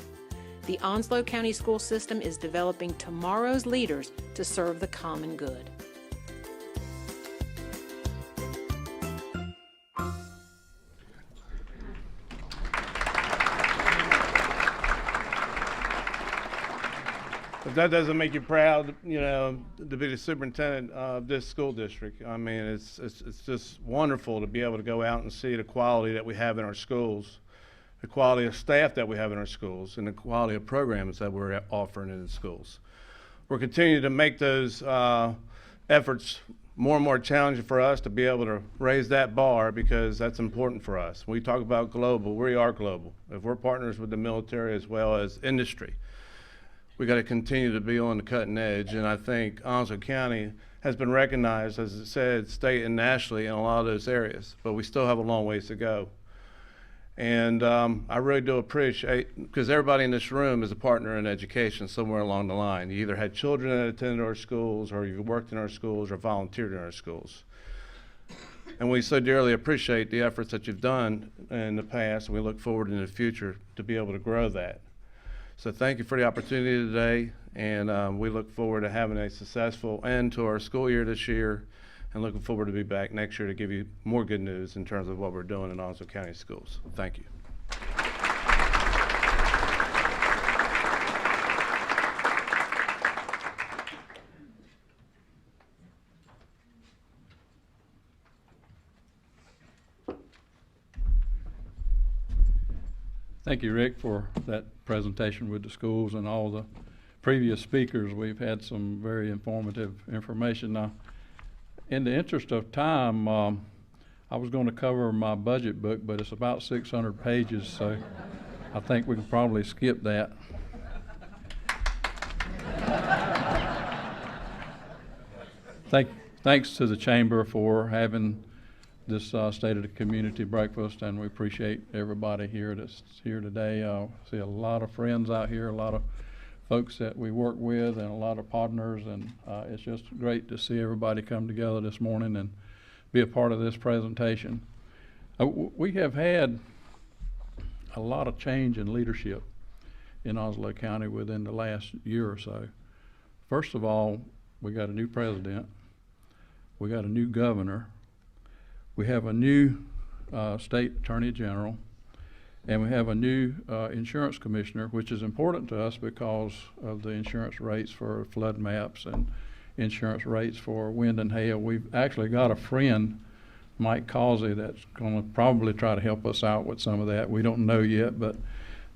The Onslow County School System is developing tomorrow's leaders to serve the common good. if that doesn't make you proud, you know, to be the superintendent of this school district, I mean, it's just wonderful to be able to go out and see the quality that we have in our schools, the quality of staff that we have in our schools, and the quality of programs that we're offering in the schools. We're continuing to make those efforts more and more challenging for us to be able to raise that bar, because that's important for us. When we talk about global, we are global. If we're partners with the military as well as industry, we got to continue to be on the cutting edge. And I think Onslow County has been recognized, as it said, state and nationally in a lot of those areas, but we still have a long ways to go. And I really do appreciate, because everybody in this room is a partner in education somewhere along the line. You either had children that attended our schools, or you worked in our schools, or volunteered in our schools. And we so dearly appreciate the efforts that you've done in the past, and we look forward in the future to be able to grow that. So thank you for the opportunity today, and we look forward to having a successful end to our school year this year, and looking forward to be back next year to give you more good news in terms of what we're doing in Onslow County schools. Thank you. Thank you, Rick, for that presentation with the schools and all the previous speakers. We've had some very informative information. Now, in the interest of time, I was going to cover my budget book, but it's about 600 pages, so I think we can probably skip that. Thanks to the Chamber for having this State of the Community breakfast, and we appreciate everybody here that's here today. I see a lot of friends out here, a lot of folks that we work with, and a lot of partners, and it's just great to see everybody come together this morning and be a part of this presentation. We have had a lot of change in leadership in Onslow County within the last year or so. First of all, we got a new president, we got a new governor, we have a new state attorney general, and we have a new insurance commissioner, which is important to us because of the insurance rates for flood maps and insurance rates for wind and hail. We've actually got a friend, Mike Causey, that's going to probably try to help us out with some of that. We don't know yet, but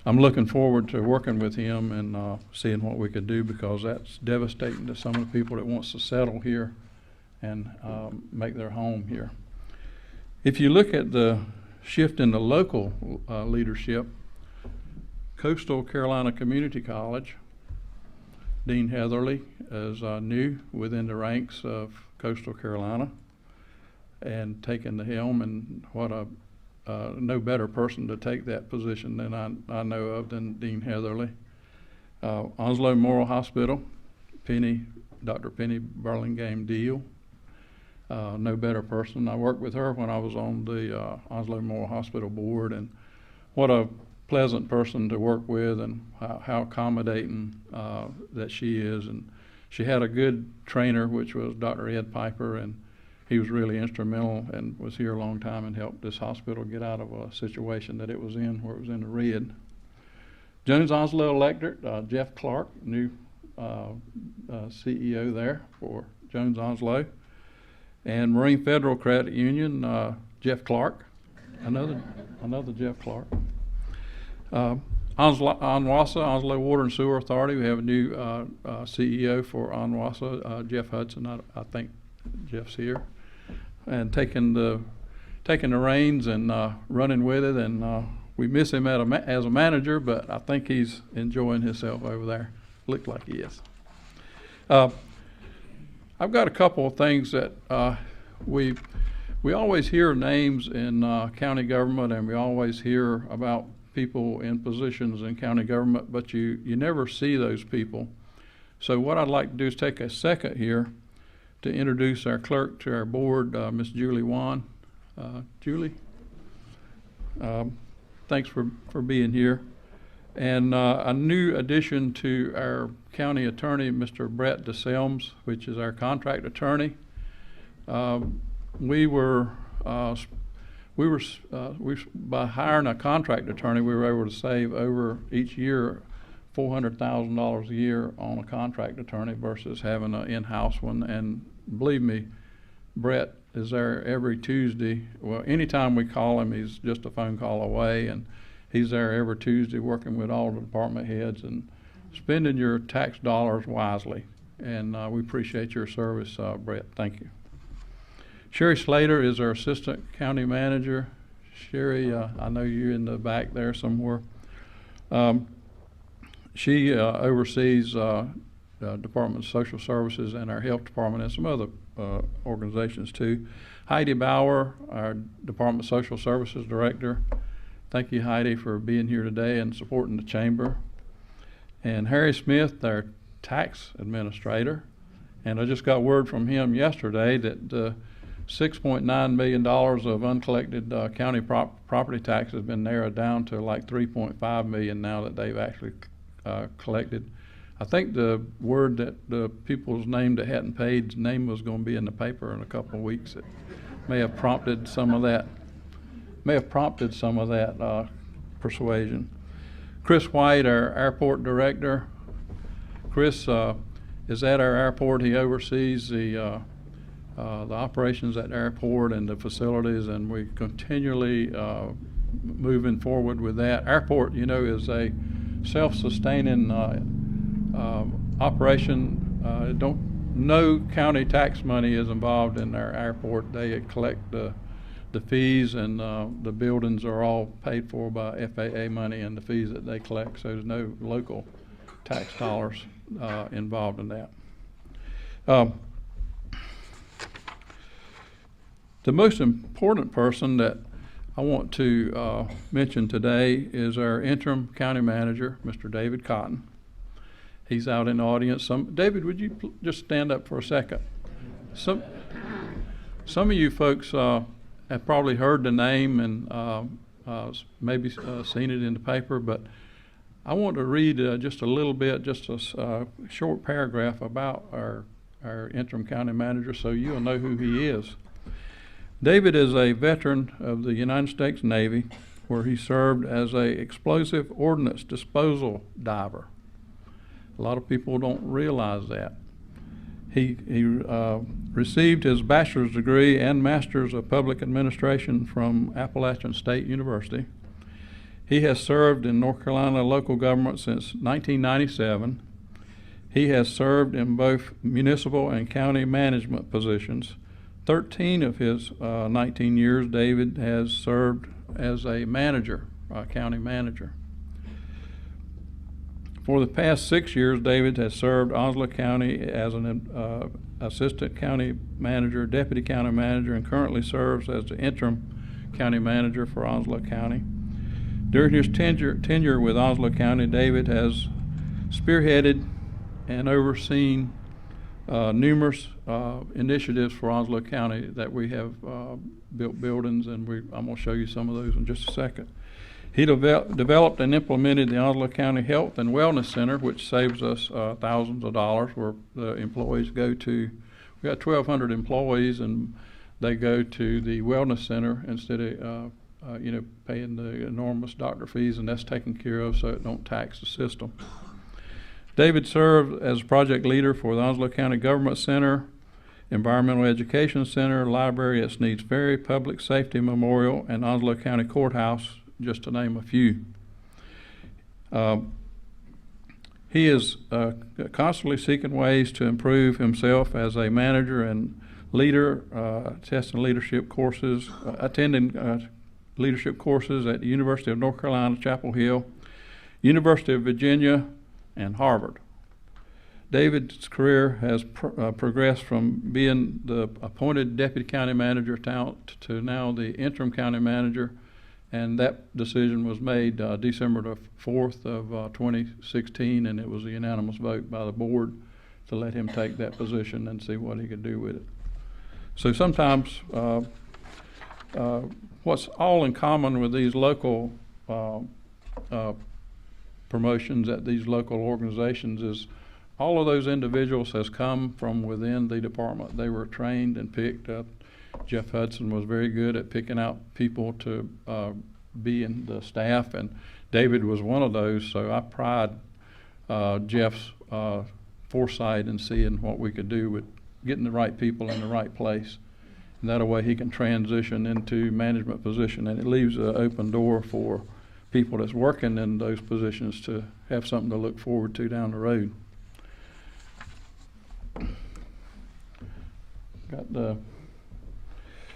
I'm looking forward to working with him and seeing what we could do, because that's devastating to some of the people that wants to settle here and make their home here. If you look at the shift in the local leadership, Coastal Carolina Community College, Dean Heatherly is new within the ranks of Coastal Carolina and taking the helm, and what a no better person to take that position than I know of than Dean Heatherly. Onslow Memorial Hospital, Dr. Penny Burlingame Deal. No better person. I worked with her when I was on the Onslow Memorial Hospital board, and what a pleasant person to work with, and how accommodating that she is. And she had a good trainer, which was Dr. Ed Piper, and he was really instrumental and was here a long time and helped this hospital get out of a situation that it was in, where it was in the red. Jones Onslow electorate, Jeff Clark, new CEO there for Jones Onslow. And Marine Federal Credit Union, Jeff Clark, another Jeff Clark. Onwassa, Onslow Water and Sewer Authority, we have a new CEO for Onwassa, Jeff Hudson. I think Jeff's here, and taking the reins and running with it. And we miss him as a manager, but I think he's enjoying himself over there. Looked like he is. I've got a couple of things that we always hear names in county government, and we always hear about people in positions in county government, but you never see those people. So what I'd like to do is take a second here to introduce our clerk to our board, Miss Julie Wan. Julie, thanks for being here. And a new addition to our county attorney, Mr. Brett DeSelms, which is our contract attorney. By hiring a contract attorney, we were able to save over each year $400,000 a year on a contract attorney versus having an in-house one. And believe me, Brett is there every Tuesday. Well, anytime we call him, he's just a phone call away, and he's there every Tuesday working with all the department heads and spending your tax dollars wisely. And we appreciate your service, Brett. Thank you. Sherry Slater is our Assistant County Manager. Sherry, I know you're in the back there somewhere. She oversees Department of Social Services and our Health Department and some other organizations too. Heidi Bauer, our Department of Social Services Director. Thank you, Heidi, for being here today and supporting the Chamber. And Harry Smith, our Tax Administrator. And I just got word from him yesterday that $6.9 million of uncollected county property tax has been narrowed down to like $3.5 million now that they've actually collected. I think the word that the people's name that hadn't paid's name was going to be in the paper in a couple of weeks. It may have prompted some of that. Persuasion. Chris White, our airport director. Chris is at our airport. He oversees the operations at the airport and the facilities, and we continually moving forward with that. Airport, you know, is a self-sustaining operation. No county tax money is involved in our airport. They collect the fees, and the buildings are all paid for by FAA money and the fees that they collect, so there's no local tax dollars involved in that. The most important person that I want to mention today is our interim county manager, Mr. David Cotton. He's out in the audience. David, would you just stand up for a second? Some of you folks have probably heard the name and maybe seen it in the paper, but I want to read just a little bit, just a short paragraph about our interim county manager so you'll know who he is. David is a veteran of the United States Navy, where he served as a explosive ordnance disposal diver. A lot of people don't realize that. He received his bachelor's degree and master's of public administration from Appalachian State University. He has served in North Carolina local government since 1997. He has served in both municipal and county management positions. 13 of his 19 years, David has served as a manager, county manager. For the past 6 years, David has served Onslow County as an assistant county manager, deputy county manager, and currently serves as the interim county manager for Onslow County. During his tenure with Onslow County, David has spearheaded and overseen numerous initiatives for Onslow County that we have built buildings, and I'm going to show you some of those in just a second. He developed and implemented the Onslow County Health and Wellness Center, which saves us thousands of dollars, where the employees go to. We got 1,200 employees, and they go to the wellness center instead of paying the enormous doctor fees, and that's taken care of so it don't tax the system. David served as project leader for the Onslow County Government Center, Environmental Education Center, Library at Sneads Ferry, Public Safety Memorial, and Onslow County Courthouse, just to name a few. He is constantly seeking ways to improve himself as a manager and leader, testing leadership courses, attending leadership courses at the University of North Carolina, Chapel Hill, University of Virginia, and Harvard. David's career has progressed from being the appointed deputy county manager to now the interim county manager, and that decision was made December the 4th of 2016, and it was a unanimous vote by the board to let him take that position and see what he could do with it. So sometimes what's all in common with these local promotions at these local organizations is all of those individuals has come from within the department. They were trained and picked up. Jeff Hudson was very good at picking out people to be in the staff, and David was one of those, so I pride Jeff's foresight and seeing what we could do with getting the right people in the right place. And that way he can transition into management position, and it leaves an open door for people that's working in those positions to have something to look forward to down the road. Got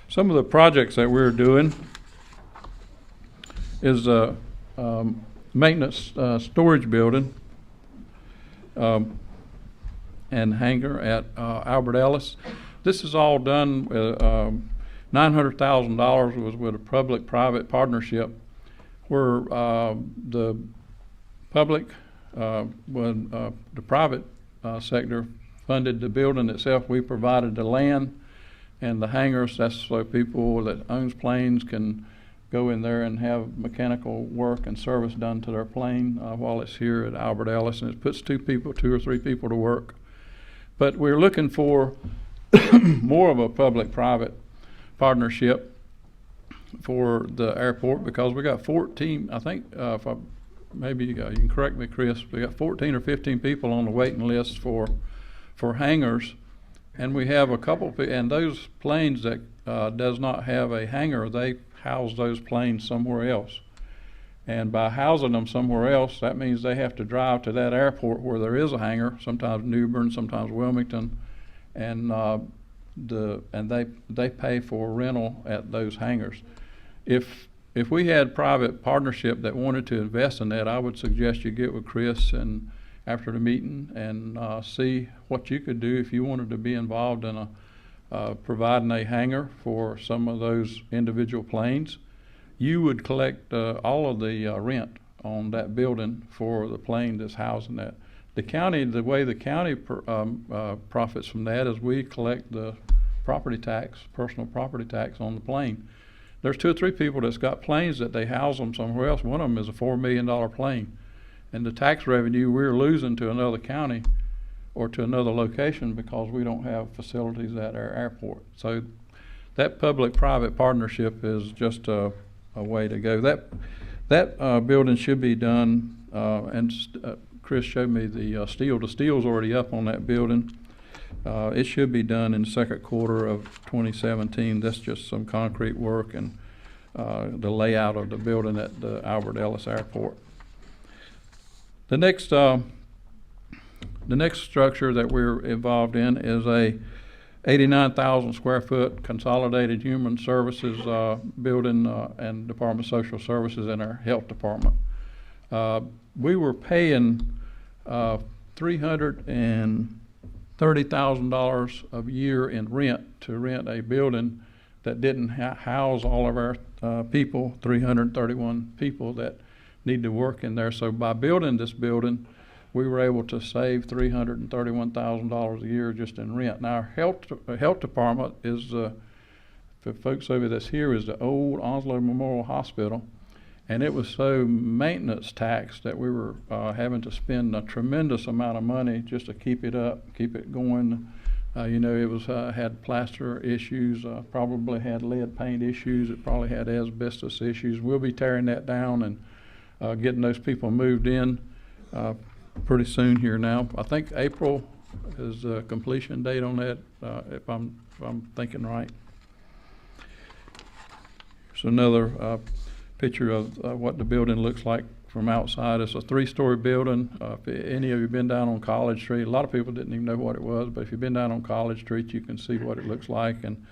some of the projects that we're doing is a maintenance storage building and hangar at Albert Ellis. This is all done with $900,000 was with a public-private partnership where the public, the private sector funded the building itself. We provided the land and the hangars. That's so people that owns planes can go in there and have mechanical work and service done to their plane while it's here at Albert Ellis, and it puts two or three people to work. But we're looking for more of a public-private partnership for the airport because we got 14, I think, maybe you can correct me, Chris, we got 14 or 15 people on the waiting list for hangars, and we have a couple, and those planes that does not have a hangar, they house those planes somewhere else. And by housing them somewhere else, that means they have to drive to that airport where there is a hangar, sometimes New Bern, sometimes Wilmington, and they pay for rental at those hangars. If we had private partnership that wanted to invest in that, I would suggest you get with Chris and after the meeting and see what you could do if you wanted to be involved in providing a hangar for some of those individual planes. You would collect all of the rent on that building for the plane that's housing that. The county, the way the county profits from that is we collect the property tax, personal property tax on the plane. There's 2 or 3 people that's got planes that they house them somewhere else. One of them is a $4 million plane. And the tax revenue we're losing to another county or to another location because we don't have facilities at our airport. So that public-private partnership is just a way to go. That building should be done, and Chris showed me the steel. The steel's already up on that building. It should be done in the second quarter of 2017. That's just some concrete work and the layout of the building at the Albert Ellis Airport. The next structure that we're involved in is a 89,000 square foot consolidated human services building and Department of Social Services in our health department. We were paying $330,000 a year in rent to rent a building that didn't house all of our people, 331 people that need to work in there. So by building this building, we were able to save $331,000 a year just in rent. Now, our health department is, for folks over that's here, is the old Onslow Memorial Hospital, and it was so maintenance taxed that we were having to spend a tremendous amount of money just to keep it up, keep it going. It was had plaster issues, probably had lead paint issues, it probably had asbestos issues. We'll be tearing that down and getting those people moved in pretty soon here now. I think April is the completion date on that, if I'm thinking right. Here's another picture of what the building looks like from outside. It's a 3-story building. If any of you have been down on College Street, a lot of people didn't even know what it was, but if you've been down on College Street, you can see what it looks like. And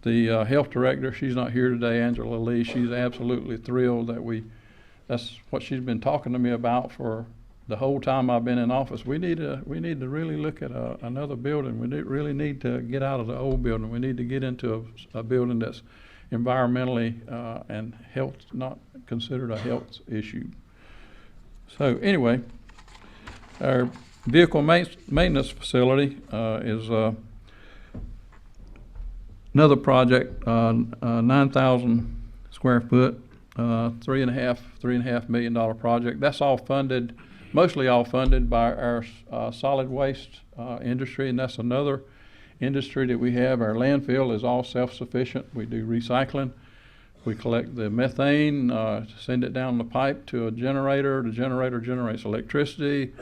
the health director, she's not here today, Angela Lee, she's absolutely thrilled that that's what she's been talking to me about for the whole time I've been in office. We need to really look at another building. We really need to get out of the old building. We need to get into a building that's environmentally and health, not considered a health issue. So anyway, our vehicle maintenance facility is another project, 9,000 square foot, $3.5 million project. That's all funded, mostly all funded by our solid waste industry, and that's another industry that we have. Our landfill is all self-sufficient. We do recycling. We collect the methane, send it down the pipe to a generator. The generator generates electricity.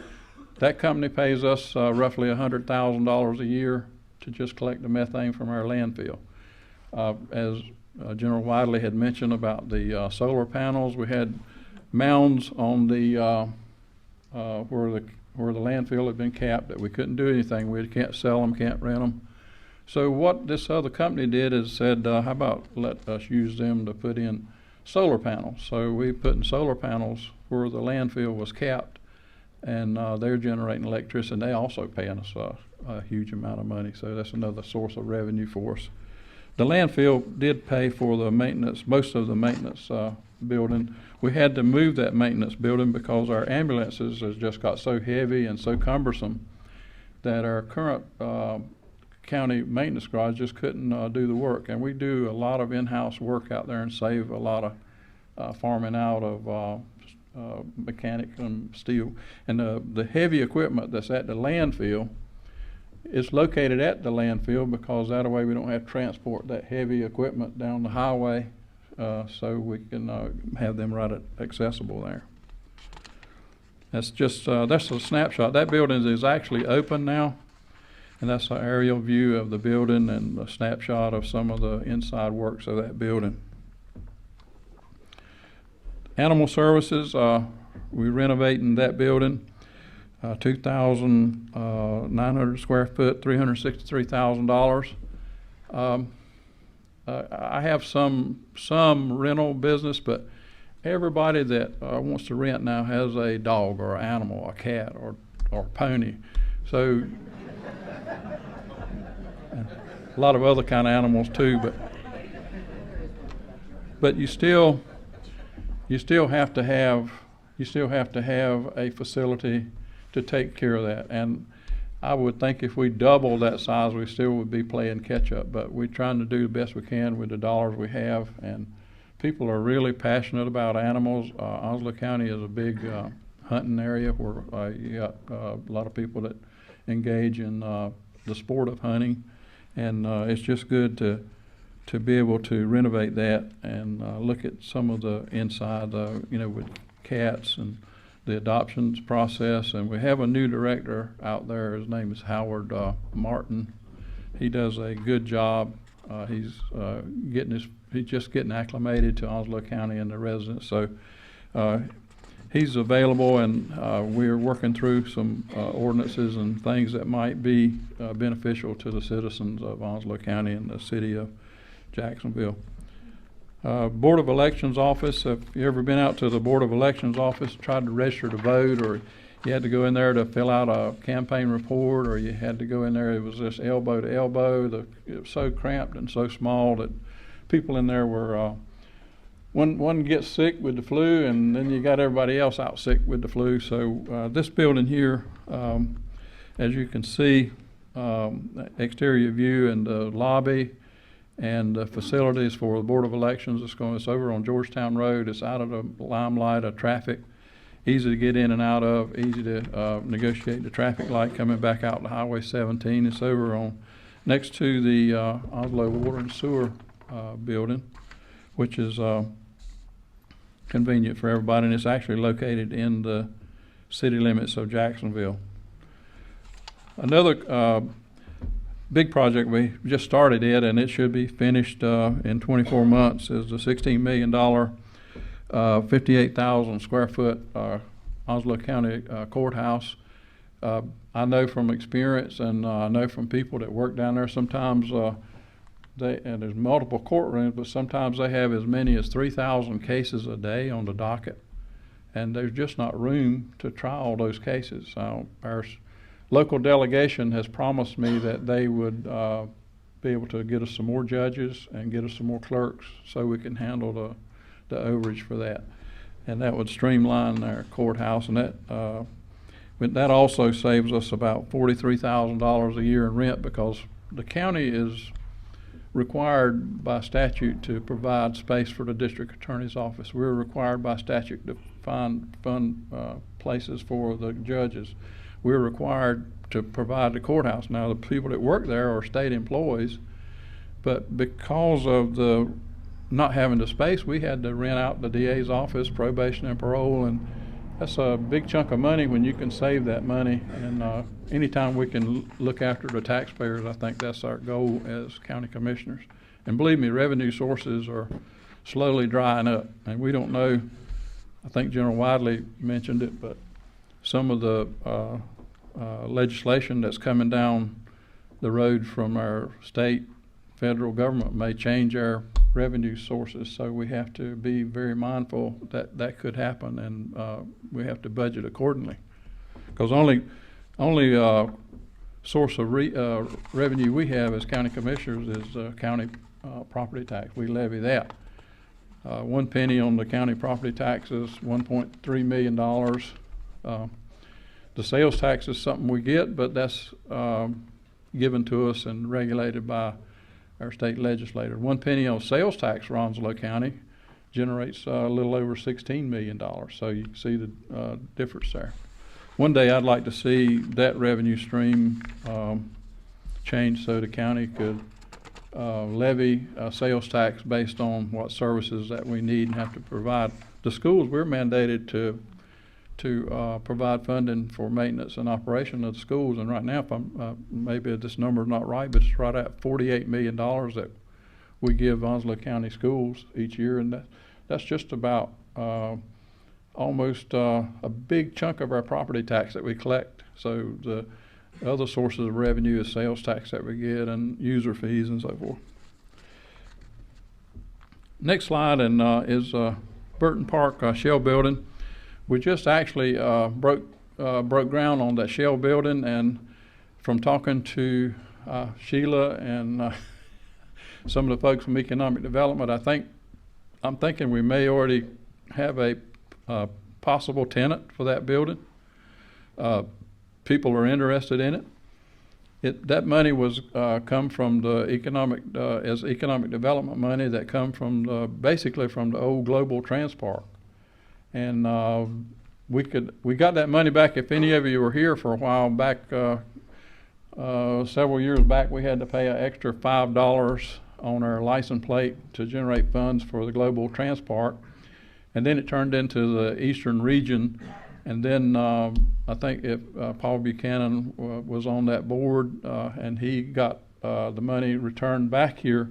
That company pays us roughly $100,000 a year to just collect the methane from our landfill. As General Wiley had mentioned about the solar panels, we had mounds on the where the landfill had been capped that we couldn't do anything with. Can't sell them, can't rent them. So what this other company did is said, how about let us use them to put in solar panels. So we put in solar panels where the landfill was capped, and they're generating electricity, and they also paying us a huge amount of money. So that's another source of revenue for us. The landfill did pay for the maintenance, most of the maintenance building. We had to move that maintenance building because our ambulances has just got so heavy and so cumbersome that our current county maintenance garage just couldn't do the work. And we do a lot of in-house work out there and save a lot of farming out of mechanic and steel. And the heavy equipment that's at the landfill is located at the landfill because that way we don't have to transport that heavy equipment down the highway, so we can have them right accessible there. That's just that's a snapshot. That building is actually open now, and that's an aerial view of the building and a snapshot of some of the inside works of that building. Animal services, we're renovating that building. 2,900 square foot, $363,000. I have some rental business, but everybody that wants to rent now has a dog or an animal, a cat or a pony. So a lot of other kind of animals too, but you still have to have a facility to take care of that. And I would think if we doubled that size, we still would be playing catch up, but we're trying to do the best we can with the dollars we have. And people are really passionate about animals. Onslow County is a big hunting area where you got a lot of people that engage in the sport of hunting. And it's just good to be able to renovate that and look at some of the inside, with cats and the adoptions process. And we have a new director out there. His name is Howard Martin. He does a good job. He's just getting acclimated to Onslow County and the residents. So he's available, and we're working through some ordinances and things that might be beneficial to the citizens of Onslow County and the city of Jacksonville. Board of Elections office, have you ever been out to the Board of Elections office, tried to register to vote, or you had to go in there to fill out a campaign report, or you had to go in there, it was just elbow to elbow. It was so cramped and so small that people in there were, one gets sick with the flu, and then you got everybody else out sick with the flu. So this building here, as you can see, exterior view and the lobby, and the facilities for the Board of Elections. It's over on Georgetown Road. It's out of the limelight of traffic, easy to get in and out of, easy to negotiate the traffic light coming back out to Highway 17. It's over on next to the Onslow Water and Sewer building, which is convenient for everybody, and it's actually located in the city limits of Jacksonville. Another big project we just started it, and it should be finished in 24 months, is the $16 million, 58,000 square foot Onslow County courthouse. I know from experience, and I know from people that work down there, sometimes and there's multiple courtrooms, but sometimes they have as many as 3,000 cases a day on the docket, and there's just not room to try all those cases. Our local delegation has promised me that they would be able to get us some more judges and get us some more clerks so we can handle the overage for that. And that would streamline our courthouse, and that also saves us about $43,000 a year in rent, because the county is required by statute to provide space for the district attorney's office. We're required by statute to fund places for the judges. We're required to provide the courthouse. Now, the people that work there are state employees, but because of the not having the space, we had to rent out the DA's office, probation and parole, and that's a big chunk of money when you can save that money. And anytime we can look after the taxpayers, I think that's our goal as county commissioners. And believe me, revenue sources are slowly drying up. And we don't know, I think General Widley mentioned it, but some of the legislation that's coming down the road from our state, federal government may change our revenue sources, so we have to be very mindful that that could happen, and we have to budget accordingly. Because only source of revenue we have as county commissioners is county property tax. We levy that. 1 penny on the county property tax is $1.3 million. The sales tax is something we get, but that's given to us and regulated by our state legislator. 1 penny on sales tax for Onslow County generates a little over $16 million. So you can see the difference there. One day I'd like to see that revenue stream change so the county could levy a sales tax based on what services that we need and have to provide. The schools, we're mandated to provide funding for maintenance and operation of the schools. And right now, if I'm, maybe this number is not right, but it's right at $48 million that we give Onslow County schools each year. And that's just about almost a big chunk of our property tax that we collect. So the other sources of revenue is sales tax that we get and user fees and so forth. Next slide is Burton Park Shell Building. We just actually broke ground on that shell building, and from talking to Sheila and some of the folks from economic development, I'm thinking we may already have a possible tenant for that building. People are interested in it. That money was come from the economic development money that come from basically from the old Global Transpark. And we got that money back. If any of you were here for a while back, several years back, we had to pay an extra $5 on our license plate to generate funds for the Global Transpark. And then it turned into the Eastern region. And then I think if Paul Buchanan was on that board, and he got the money returned back here,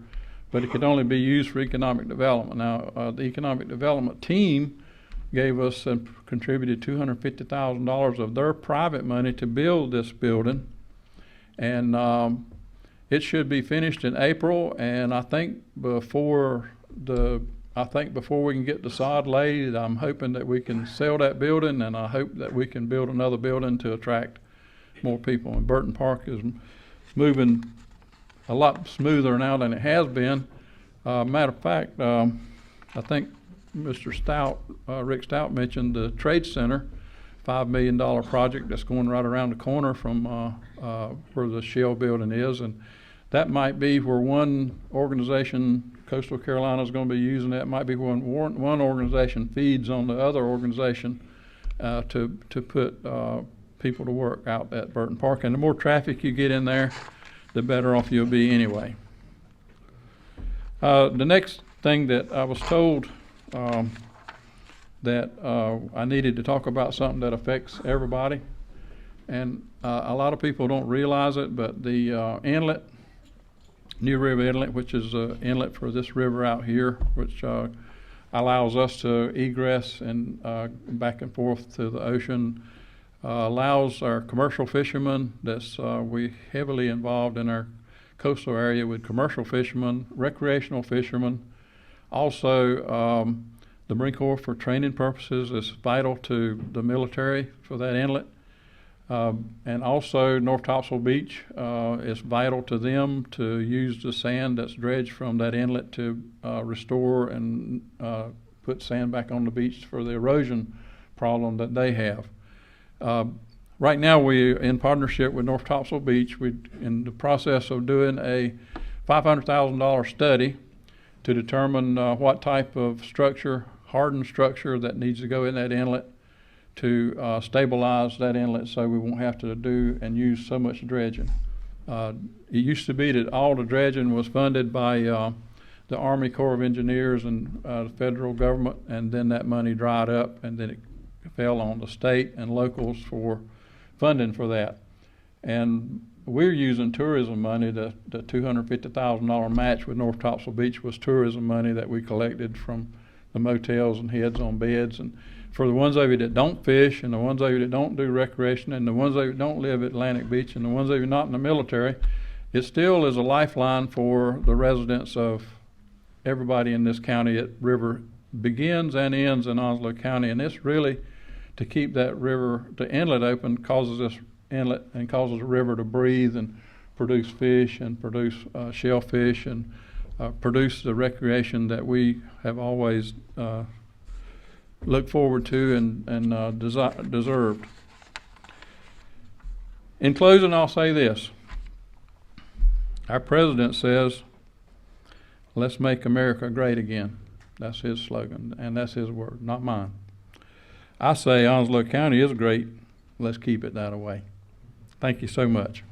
but it could only be used for economic development. Now, the economic development team gave us and contributed $250,000 of their private money to build this building, and it should be finished in April. And I think before we can get the sod laid, I'm hoping that we can sell that building, and I hope that we can build another building to attract more people. And Burton Park is moving a lot smoother now than it has been. Matter of fact, I think Mr. Stout, Rick Stout mentioned the Trade Center, $5 million project that's going right around the corner from where the Shell building is. And that might be where one organization, Coastal Carolina, is going to be using that. It might be when one organization feeds on the other organization to put people to work out at Burton Park. And the more traffic you get in there, the better off you'll be anyway. The next thing that I was told that I needed to talk about something that affects everybody, and a lot of people don't realize it, but the inlet, New River Inlet, which is the inlet for this river out here, which allows us to egress and back and forth to the ocean, allows our commercial fishermen, we heavily involved in our coastal area with commercial fishermen, recreational fishermen. Also, the Marine Corps for training purposes is vital to the military for that inlet. And also North Topsail Beach is vital to them to use the sand that's dredged from that inlet to restore and put sand back on the beach for the erosion problem that they have. Right now we're in partnership with North Topsail Beach. We're in the process of doing a $500,000 study to determine what type of structure, hardened structure, that needs to go in that inlet to stabilize that inlet so we won't have to do and use so much dredging. It used to be that all the dredging was funded by the Army Corps of Engineers and the federal government, and then that money dried up, and then fell on the state and locals for funding for that. And we're using tourism money. The $250,000 match with North Topsail Beach was tourism money that we collected from the motels and heads on beds. And for the ones of you that don't fish, and the ones of you that don't do recreation, and the ones of you that don't live at Atlantic Beach, and the ones of you not in the military, it still is a lifeline for the residents of everybody in this county. It river begins and ends in Onslow County, and it's really to keep that river, the inlet open, causes this inlet and causes the river to breathe and produce fish and produce shellfish and produce the recreation that we have always looked forward to and deserved. In closing, I'll say this. Our president says, "Let's make America great again." That's his slogan, and that's his word, not mine. I say Onslow County is great. Let's keep it that way. Thank you so much.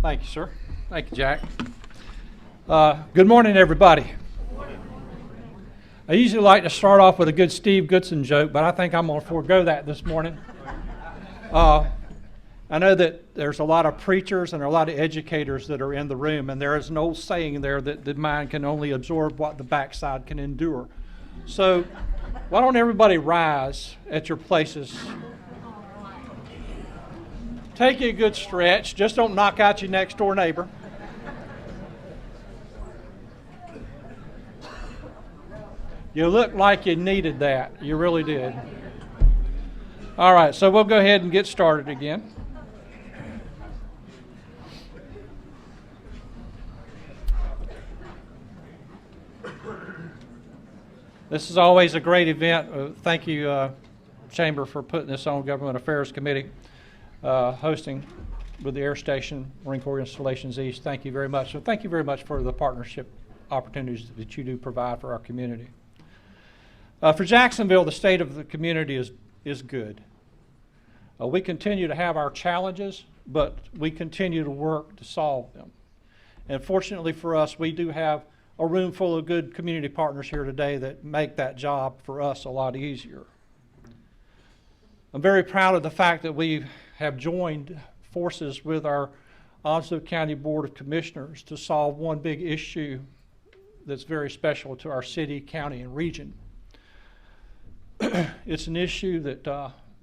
Thank you, sir. Thank you, Jack. Good morning, everybody. I usually like to start off with a good Steve Goodson joke, but I think I'm going to forego that this morning. I know that there's a lot of preachers and a lot of educators that are in the room, and there is an old saying there that the mind can only absorb what the backside can endure. So why don't everybody rise at your places? Take you a good stretch. Just don't knock out your next door neighbor. You look like you needed that. You really did. All right, so we'll go ahead and get started again. This is always a great event. Thank you, Chamber, for putting this on, Government Affairs Committee, hosting with the Air Station, Marine Corps Installations East. Thank you very much. So thank you very much for the partnership opportunities that you do provide for our community. For Jacksonville, the state of the community is good. We continue to have our challenges, but we continue to work to solve them. And fortunately for us, we do have a room full of good community partners here today that make that job for us a lot easier. I'm very proud of the fact that we have joined forces with our Onslow County Board of Commissioners to solve one big issue that's very special to our city, county, and region. It's an issue that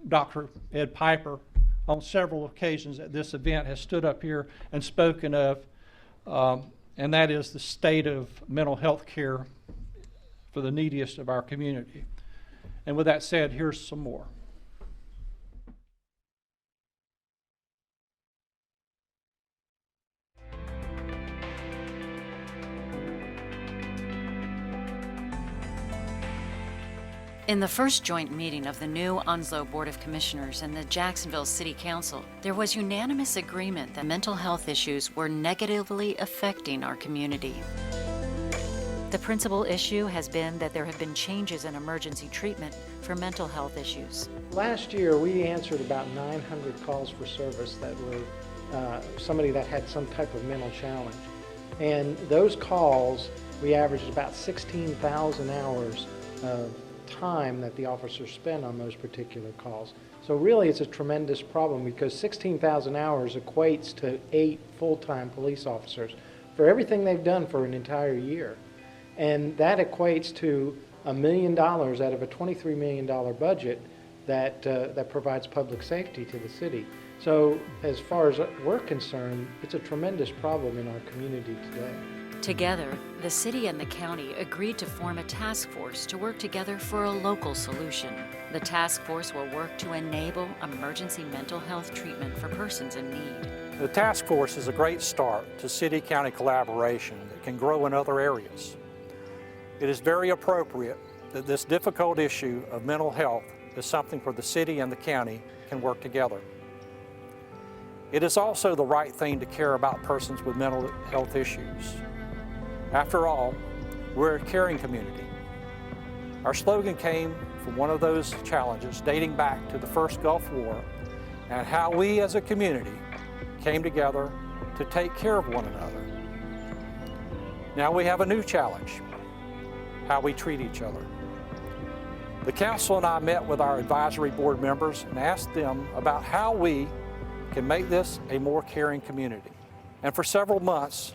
Dr. Ed Piper, on several occasions at this event, has stood up here and spoken of, and that is the state of mental health care for the neediest of our community. And with that said, here's some more. In the first joint meeting of the new Onslow Board of Commissioners and the Jacksonville City Council, there was unanimous agreement that mental health issues were negatively affecting our community. The principal issue has been that there have been changes in emergency treatment for mental health issues. Last year, we answered about 900 calls for service that were somebody that had some type of mental challenge. And those calls, we averaged about 16,000 hours of time that the officers spend on those particular calls. So really it's a tremendous problem because 16,000 hours equates to 8 full-time police officers for everything they've done for an entire year. And that equates to $1 million out of a $23 million budget that provides public safety to the city. So as far as we're concerned, it's a tremendous problem in our community today. Together, the city and the county agreed to form a task force to work together for a local solution. The task force will work to enable emergency mental health treatment for persons in need. The task force is a great start to city-county collaboration that can grow in other areas. It is very appropriate that this difficult issue of mental health is something where the city and the county can work together. It is also the right thing to care about persons with mental health issues. After all, we're a caring community. Our slogan came from one of those challenges dating back to the first Gulf War and how we as a community came together to take care of one another. Now we have a new challenge, how we treat each other. The council and I met with our advisory board members and asked them about how we can make this a more caring community. And for several months,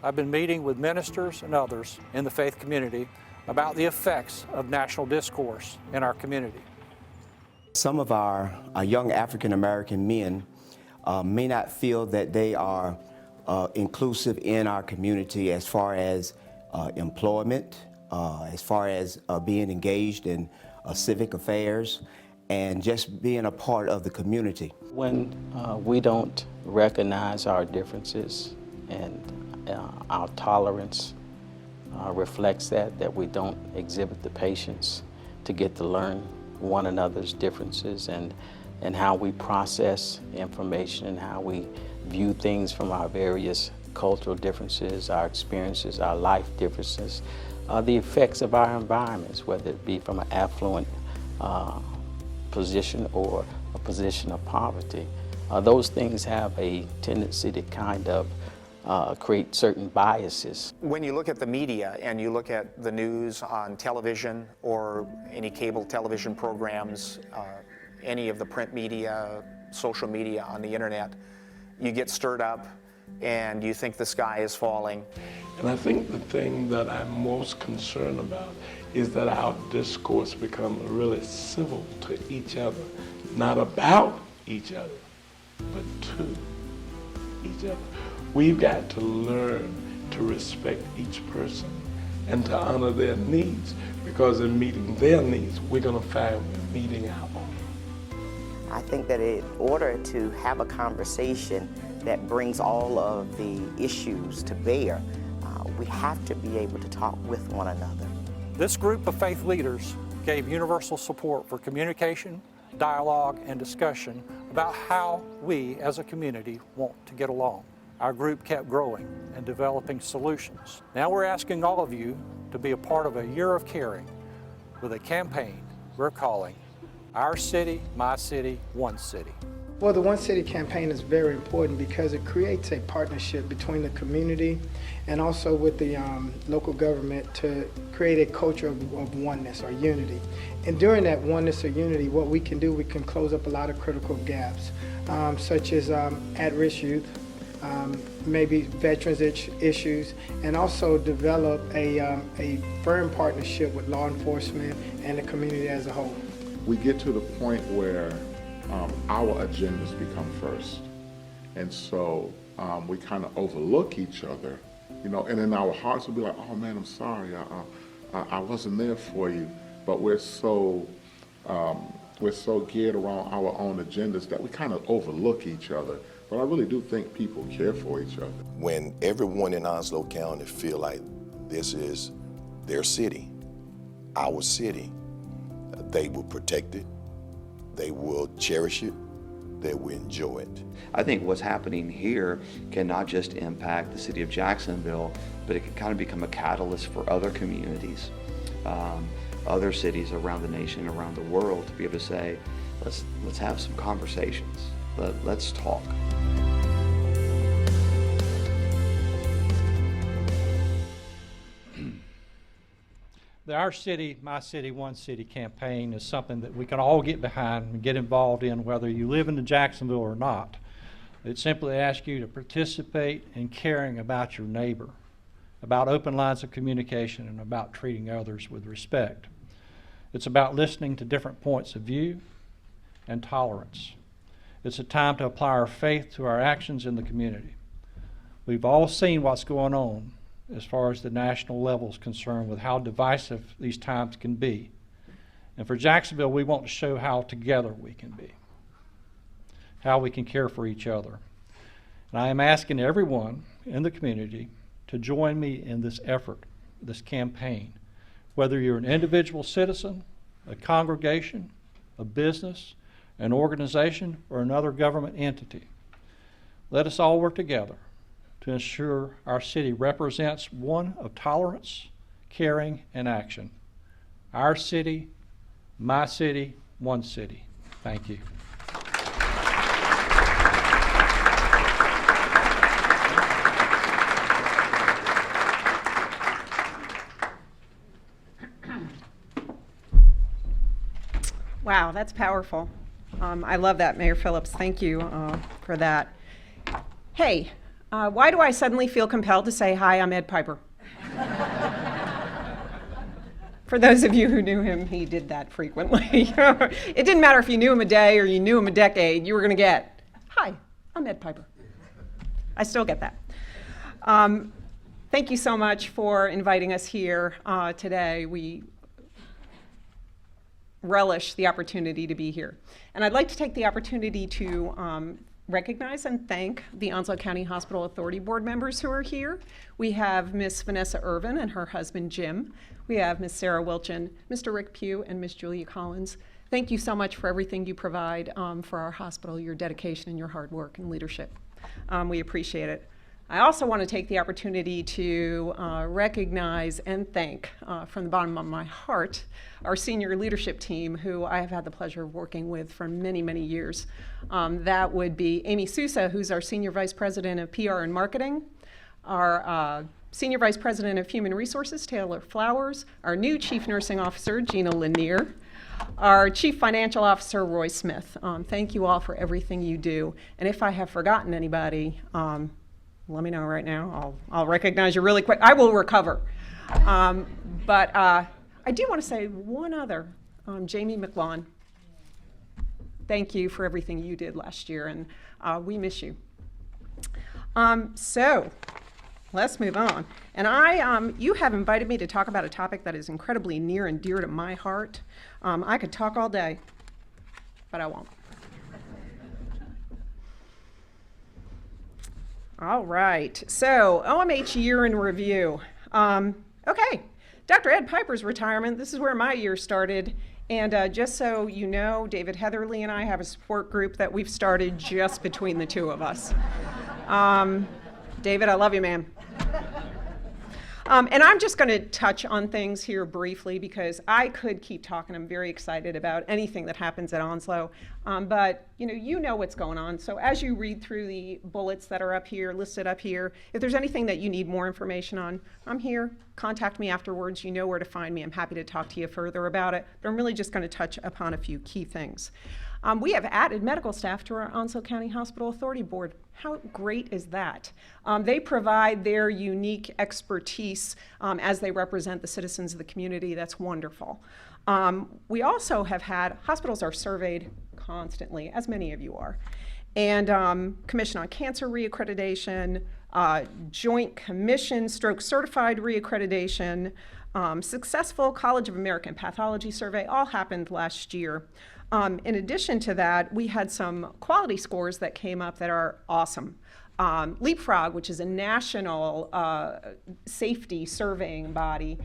I've been meeting with ministers and others in the faith community about the effects of national discourse in our community. Some of our young African American men may not feel that they are inclusive in our community as far as employment, as far as being engaged in civic affairs, and just being a part of the community. When we don't recognize our differences and our tolerance reflects that we don't exhibit the patience to get to learn one another's differences and how we process information and how we view things from our various cultural differences, our experiences, our life differences, the effects of our environments, whether it be from an affluent position or a position of poverty. Those things have a tendency to kind of create certain biases. When you look at the media and you look at the news on television or any cable television programs, any of the print media, social media on the internet, you get stirred up and you think the sky is falling. And I think the thing that I'm most concerned about is that our discourse becomes really civil to each other, not about each other, but to each other. We've got to learn to respect each person and to honor their needs, because in meeting their needs, we're going to find we're meeting our own. I think that in order to have a conversation that brings all of the issues to bear, we have to be able to talk with one another. This group of faith leaders gave universal support for communication, dialogue, and discussion about how we as a community want to get along. Our group kept growing and developing solutions. Now we're asking all of you to be a part of a year of caring with a campaign we're calling Our City, My City, One City. Well, the One City campaign is very important because it creates a partnership between the community and also with the local government to create a culture of oneness or unity. And during that oneness or unity, what we can do, we can close up a lot of critical gaps, such as at-risk youth, maybe veterans issues, and also develop a firm partnership with law enforcement and the community as a whole. We get to the point where our agendas become first. And so we kind of overlook each other, you know, and in our hearts we'll be like, oh man, I'm sorry, I wasn't there for you. But we're so geared around our own agendas that we kind of overlook each other. But I really do think people care for each other. When everyone in Onslow County feel like this is their city, our city, they will protect it, they will cherish it, they will enjoy it. I think what's happening here can not just impact the city of Jacksonville, but it can kind of become a catalyst for other communities, other cities around the nation, around the world, to be able to say, let's have some conversations, let's talk. The Our City, My City, One City campaign is something that we can all get behind and get involved in, whether you live in Jacksonville or not. It simply asks you to participate in caring about your neighbor, about open lines of communication, and about treating others with respect. It's about listening to different points of view and tolerance. It's a time to apply our faith to our actions in the community. We've all seen what's going on as far as the national level is concerned with how divisive these times can be. And for Jacksonville, we want to show how together we can be, how we can care for each other. And I am asking everyone in the community to join me in this effort, this campaign, whether you're an individual citizen, a congregation, a business, an organization, or another government entity. Let us all work together to ensure our city represents one of tolerance, caring, and action. Our city, my city, one city. Thank you. Wow, that's powerful. I love that, Mayor Phillips. Thank you for that. Hey, why do I suddenly feel compelled to say, hi, I'm Ed Piper? For those of you who knew him, he did that frequently. It didn't matter if you knew him a day or you knew him a decade, you were going to get, hi, I'm Ed Piper. I still get that. Thank you so much for inviting us here today. We relish the opportunity to be here. And I'd like to take the opportunity to recognize and thank the Onslow County Hospital Authority Board members who are here. We have Ms. Vanessa Irvin and her husband Jim. We have Ms. Sarah Wilchin, Mr. Rick Pugh, and Ms. Julia Collins. Thank you so much for everything you provide for our hospital, your dedication and your hard work and leadership. We appreciate it. I also want to take the opportunity to recognize and thank from the bottom of my heart our senior leadership team who I have had the pleasure of working with for many, many years. That would be Amy Sousa, who's our Senior Vice President of PR and Marketing, our Senior Vice President of Human Resources, Taylor Flowers, our new Chief Nursing Officer, Gina Lanier, our Chief Financial Officer, Roy Smith. Thank you all for everything you do. And if I have forgotten anybody, let me know right now. I'll recognize you really quick. I will recover. But I do want to say one other. Jamie McLawn, thank you for everything you did last year, and we miss you. So let's move on. And you have invited me to talk about a topic that is incredibly near and dear to my heart. I could talk all day, but I won't. All right, so OMH year in review. Okay, Dr. Ed Piper's retirement, this is where my year started. And just so you know, David Heatherly and I have a support group that we've started just between the two of us. David, I love you, man. And I'm just going to touch on things here briefly because I could keep talking. I'm very excited about anything that happens at Onslow. But you know what's going on. So as you read through the bullets that are up here, listed up here, if there's anything that you need more information on, I'm here. Contact me afterwards. You know where to find me. I'm happy to talk to you further about it. But I'm really just going to touch upon a few key things. We have added medical staff to our Onslow County Hospital Authority Board. How great is that? They provide their unique expertise as they represent the citizens of the community. That's wonderful. We also have had, hospitals are surveyed constantly, as many of you are, and Commission on Cancer reaccreditation, Joint Commission Stroke Certified reaccreditation, successful College of American Pathology survey, all happened last year. In addition to that, we had some quality scores that came up that are awesome. Leapfrog, which is a national safety surveying body,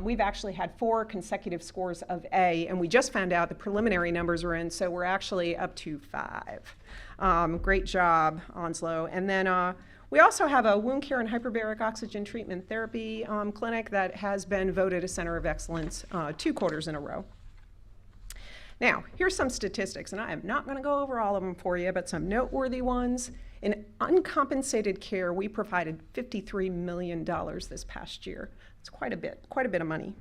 we've actually had 4 consecutive scores of A, and we just found out the preliminary numbers are in, so we're actually up to 5. Great job, Onslow. And then we also have a wound care and hyperbaric oxygen treatment therapy clinic that has been voted a Center of Excellence 2 quarters in a row. Now, here's some statistics, and I am not going to go over all of them for you, but some noteworthy ones. In uncompensated care, we provided $53 million this past year. It's quite a bit of money.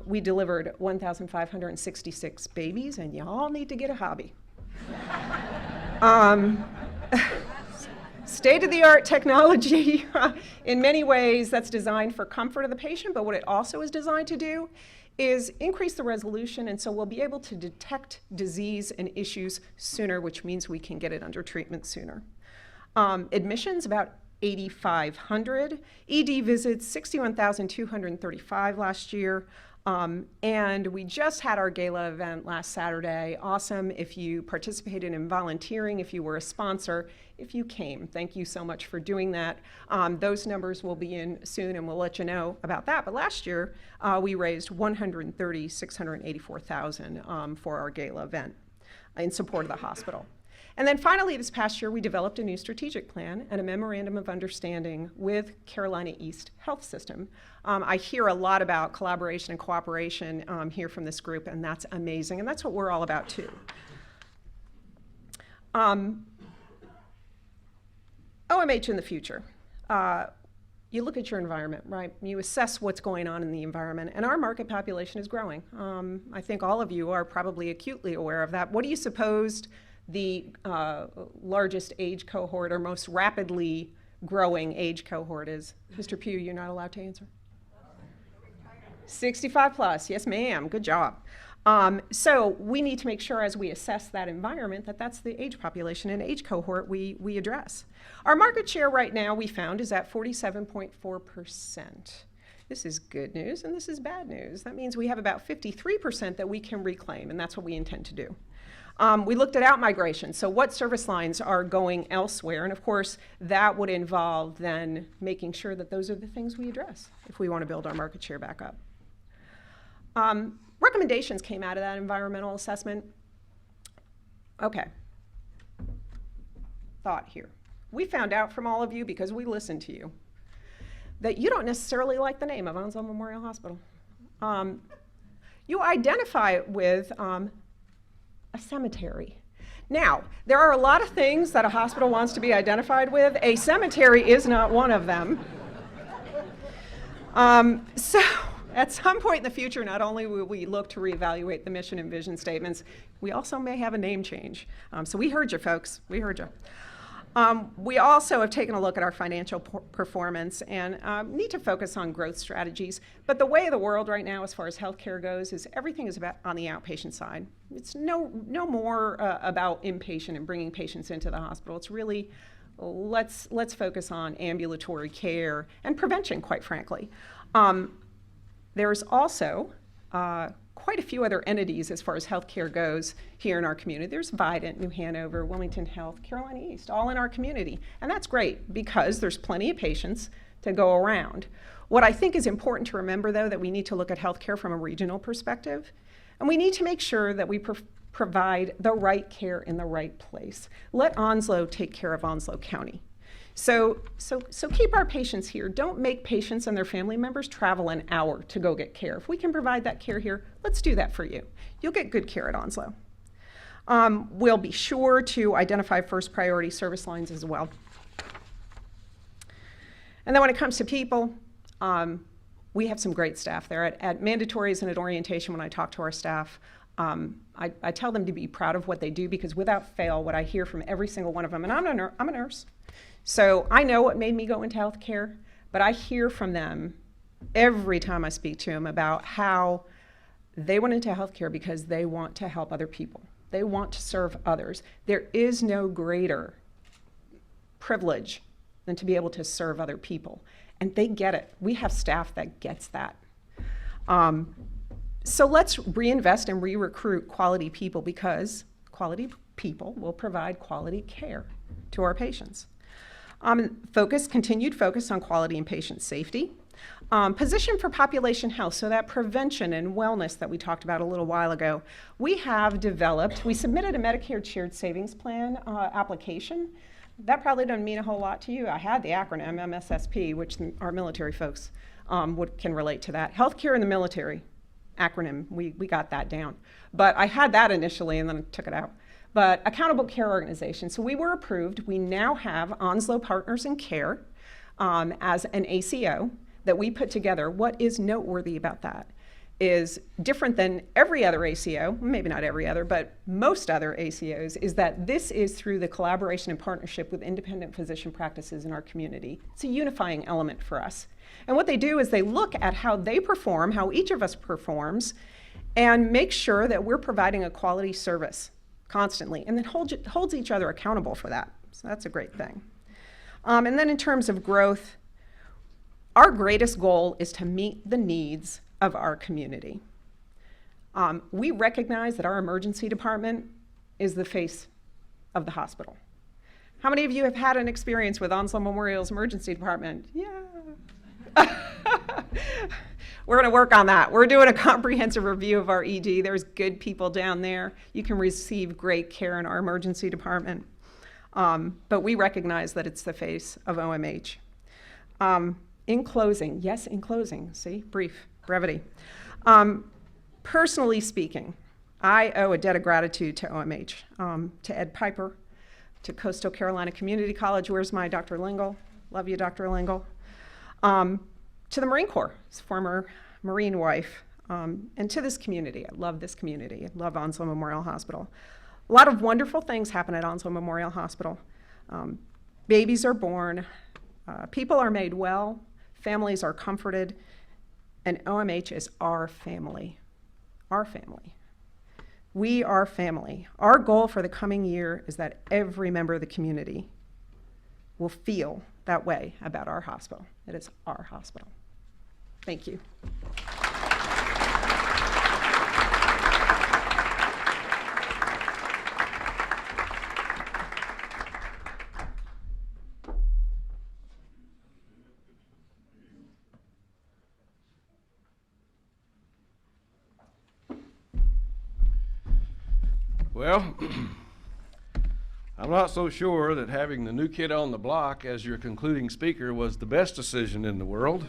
We delivered 1,566 babies, and y'all need to get a hobby. State-of-the-art technology. In many ways, that's designed for comfort of the patient, but what it also is designed to do is increase the resolution, and so we'll be able to detect disease and issues sooner, which means we can get it under treatment sooner. Admissions, about 8,500. ED visits, 61,235 last year. And we just had our gala event last Saturday. Awesome if you participated in volunteering, if you were a sponsor, if you came. Thank you so much for doing that. Those numbers will be in soon and we'll let you know about that. But last year, we raised $130,684,000 for our gala event in support of the hospital. And then finally, this past year, we developed a new strategic plan and a memorandum of understanding with Carolina East Health System. I hear a lot about collaboration and cooperation here from this group, and that's amazing, and that's what we're all about too. OMH in the future. you look at your environment, right? You assess what's going on in the environment, and our market population is growing. I think all of you are probably acutely aware of that. What do you suppose the largest age cohort or most rapidly growing age cohort is? Mr. Pugh, you're not allowed to answer. 65 plus, yes ma'am, good job. So we need to make sure as we assess that environment that that's the age population and age cohort we address. Our market share right now, we found, is at 47.4%. This is good news and this is bad news. That means we have about 53% that we can reclaim, and that's what we intend to do. We looked at outmigration, so what service lines are going elsewhere, and of course that would involve then making sure that those are the things we address if we want to build our market share back up. Recommendations came out of that environmental assessment. Okay. Thought here. We found out from all of you, because we listened to you, that you don't necessarily like the name of Onslow Memorial Hospital. You identify it with a cemetery. Now, there are a lot of things that a hospital wants to be identified with. A cemetery is not one of them. So at some point in the future, not only will we look to reevaluate the mission and vision statements, we also may have a name change. So we heard you, folks. We heard you. We also have taken a look at our financial performance and need to focus on growth strategies. But the way of the world right now, as far as healthcare goes, is everything is about on the outpatient side. It's no more about inpatient and bringing patients into the hospital. It's really let's focus on ambulatory care and prevention, quite frankly. There's also quite a few other entities as far as healthcare goes here in our community. There's Vidant, New Hanover, Wilmington Health, Carolina East, all in our community. And that's great because there's plenty of patients to go around. What I think is important to remember, though, that we need to look at healthcare from a regional perspective. And we need to make sure that we provide the right care in the right place. Let Onslow take care of Onslow County. So keep our patients here. Don't make patients and their family members travel an hour to go get care. If we can provide that care here, let's do that for you. You'll get good care at Onslow. We'll be sure to identify first priority service lines as well. And then when it comes to people, we have some great staff there. At mandatories and at orientation, when I talk to our staff, I tell them to be proud of what they do, because without fail, what I hear from every single one of them, and I'm a nurse, so I know what made me go into healthcare, but I hear from them every time I speak to them about how they went into healthcare because they want to help other people. They want to serve others. There is no greater privilege than to be able to serve other people. And they get it. We have staff that gets that. So let's reinvest and re-recruit quality people, because quality people will provide quality care to our patients. Continued focus on quality and patient safety. Position for population health, so that prevention and wellness that we talked about a little while ago. We submitted a Medicare Shared Savings Plan application. That probably doesn't mean a whole lot to you. I had the acronym MSSP, which our military folks can relate to that. Healthcare in the military acronym, we got that down. But I had that initially and then I took it out. But accountable care organization. So we were approved. We now have Onslow Partners in Care as an ACO that we put together. What is noteworthy about that is different than every other ACO, maybe not every other, but most other ACOs, is that this is through the collaboration and partnership with independent physician practices in our community. It's a unifying element for us. And what they do is they look at how they perform, how each of us performs, and make sure that we're providing a quality service constantly, and then holds each other accountable for that. So that's a great thing. And then in terms of growth, our greatest goal is to meet the needs of our community. We recognize that our emergency department is the face of the hospital. How many of you have had an experience with Onslow Memorial's emergency department? Yeah. We're going to work on that. We're doing a comprehensive review of our ED. There's good people down there. You can receive great care in our emergency department. But we recognize that it's the face of OMH. In closing, see, brevity. Personally speaking, I owe a debt of gratitude to OMH, to Ed Piper, to Coastal Carolina Community College. Where's my Dr. Lingle? Love you, Dr. Lingle. To the Marine Corps, his former Marine wife, and to this community. I love this community. I love Onslow Memorial Hospital. A lot of wonderful things happen at Onslow Memorial Hospital. Babies are born, people are made well, families are comforted, and OMH is our family. Our family. We are family. Our goal for the coming year is that every member of the community will feel that way about our hospital. It is our hospital. Thank you. Well, I'm not so sure that having the new kid on the block as your concluding speaker was the best decision in the world,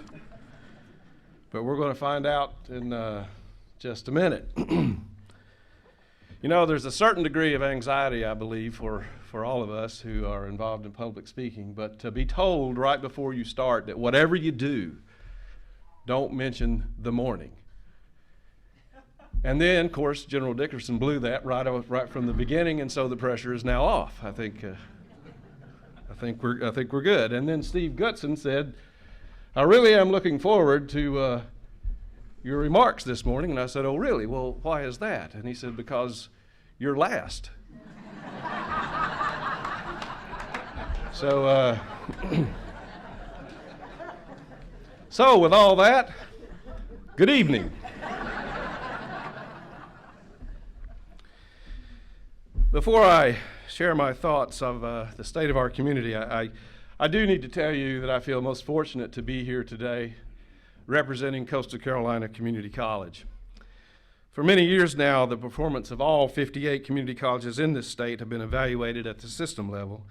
but we're going to find out in just a minute. You know, there's a certain degree of anxiety, I believe, for all of us who are involved in public speaking, but to be told right before you start that whatever you do, don't mention the morning. And then, of course, General Dickerson blew that right from the beginning, and so the pressure is now off. I think we're good. And then Steve Goodson said, "I really am looking forward to your remarks this morning." And I said, "Oh, really? Well, why is that?" And he said, "Because you're last." So, so with all that, good evening. Before I share my thoughts of the state of our community, I do need to tell you that I feel most fortunate to be here today representing Coastal Carolina Community College. For many years now, the performance of all 58 community colleges in this state have been evaluated at the system level,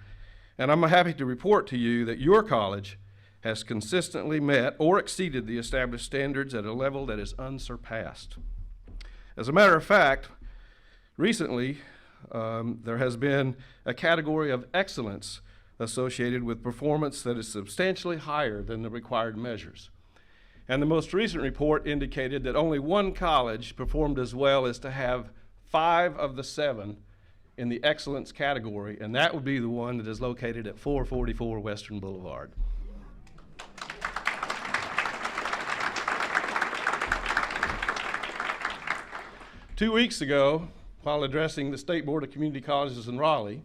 and I'm happy to report to you that your college has consistently met or exceeded the established standards at a level that is unsurpassed. As a matter of fact, recently, there has been a category of excellence associated with performance that is substantially higher than the required measures. And the most recent report indicated that only one college performed as well as to have 5 of the 7 in the excellence category, and that would be the one that is located at 444 Western Boulevard. Two weeks ago, while addressing the State Board of Community Colleges in Raleigh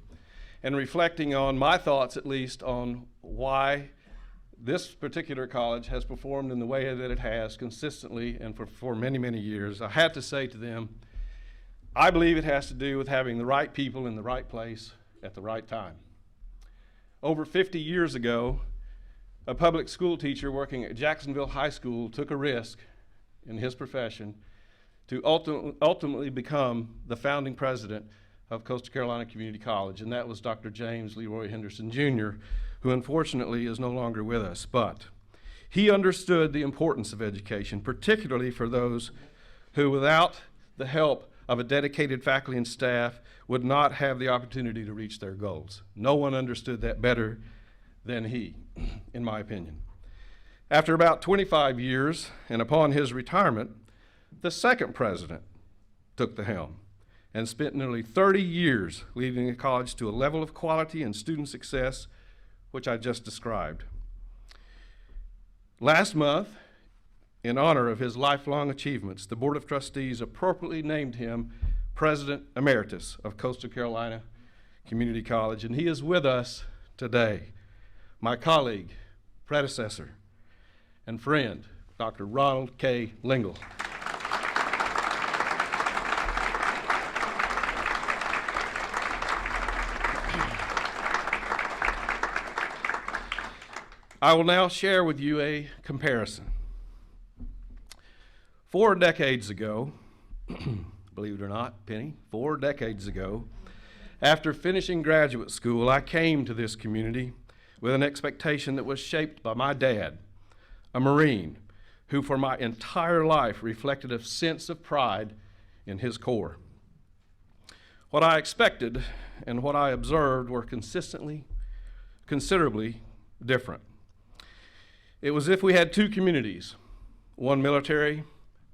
and reflecting on my thoughts, at least, on why this particular college has performed in the way that it has consistently and for many, many years, I had to say to them, I believe it has to do with having the right people in the right place at the right time. Over 50 years ago, a public school teacher working at Jacksonville High School took a risk in his profession to ultimately become the founding president of Coastal Carolina Community College, and that was Dr. James Leroy Henderson Jr., who unfortunately is no longer with us. But he understood the importance of education, particularly for those who, without the help of a dedicated faculty and staff, would not have the opportunity to reach their goals. No one understood that better than he, in my opinion. After about 25 years, and upon his retirement, the second president took the helm and spent nearly 30 years leading the college to a level of quality and student success which I just described. Last month, in honor of his lifelong achievements, the Board of Trustees appropriately named him President Emeritus of Coastal Carolina Community College, and he is with us today. My colleague, predecessor, and friend, Dr. Ronald K. Lingle. I will now share with you a comparison. 4 decades ago, believe it or not, Penny, 4 decades ago, after finishing graduate school, I came to this community with an expectation that was shaped by my dad, a Marine, who for my entire life reflected a sense of pride in his corps. What I expected and what I observed were considerably different. It was as if we had two communities, one military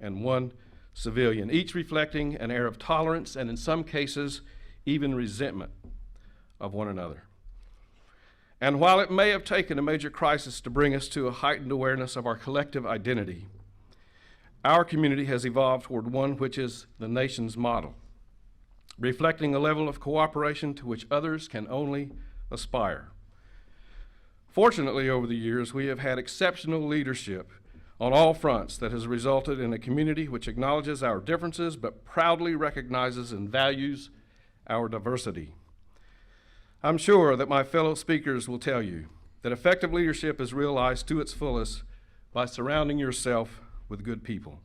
and one civilian, each reflecting an air of tolerance and in some cases even resentment of one another. And while it may have taken a major crisis to bring us to a heightened awareness of our collective identity, our community has evolved toward one which is the nation's model, reflecting a level of cooperation to which others can only aspire. Fortunately, over the years, we have had exceptional leadership on all fronts that has resulted in a community which acknowledges our differences but proudly recognizes and values our diversity. I'm sure that my fellow speakers will tell you that effective leadership is realized to its fullest by surrounding yourself with good people.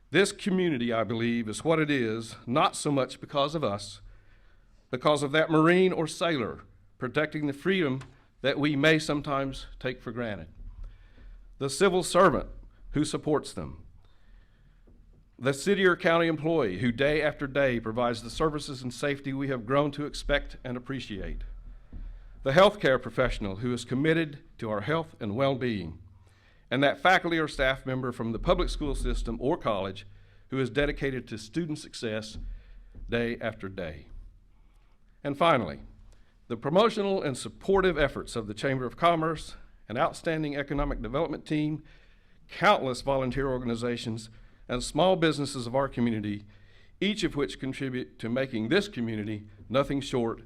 This community, I believe, is what it is, not so much because of us, because of that Marine or sailor protecting the freedom that we may sometimes take for granted, the civil servant who supports them, the city or county employee who day after day provides the services and safety we have grown to expect and appreciate, the healthcare professional who is committed to our health and well-being, and that faculty or staff member from the public school system or college who is dedicated to student success day after day. And finally, the promotional and supportive efforts of the Chamber of Commerce, an outstanding economic development team, countless volunteer organizations, and small businesses of our community, each of which contribute to making this community nothing short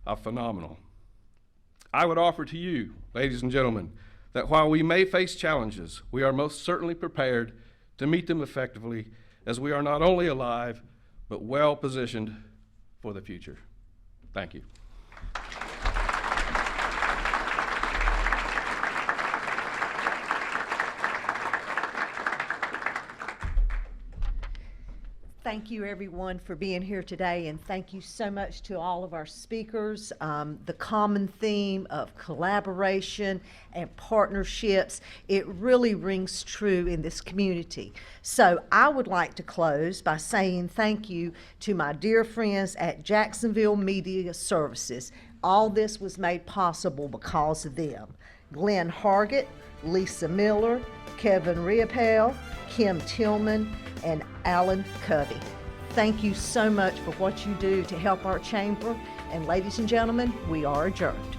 of phenomenal. I would offer to you, ladies and gentlemen, that while we may face challenges, we are most certainly prepared to meet them effectively, as we are not only alive, but well positioned for the future. Thank you. Thank you, everyone, for being here today, and thank you so much to all of our speakers. The common theme of collaboration and partnerships, it really rings true in this community. So I would like to close by saying thank you to my dear friends at Jacksonville Media Services. All this was made possible because of them. Glenn Hargett, Lisa Miller, Kevin Riopel, Kim Tillman, and Alan Covey. Thank you so much for what you do to help our chamber. And ladies and gentlemen, we are adjourned.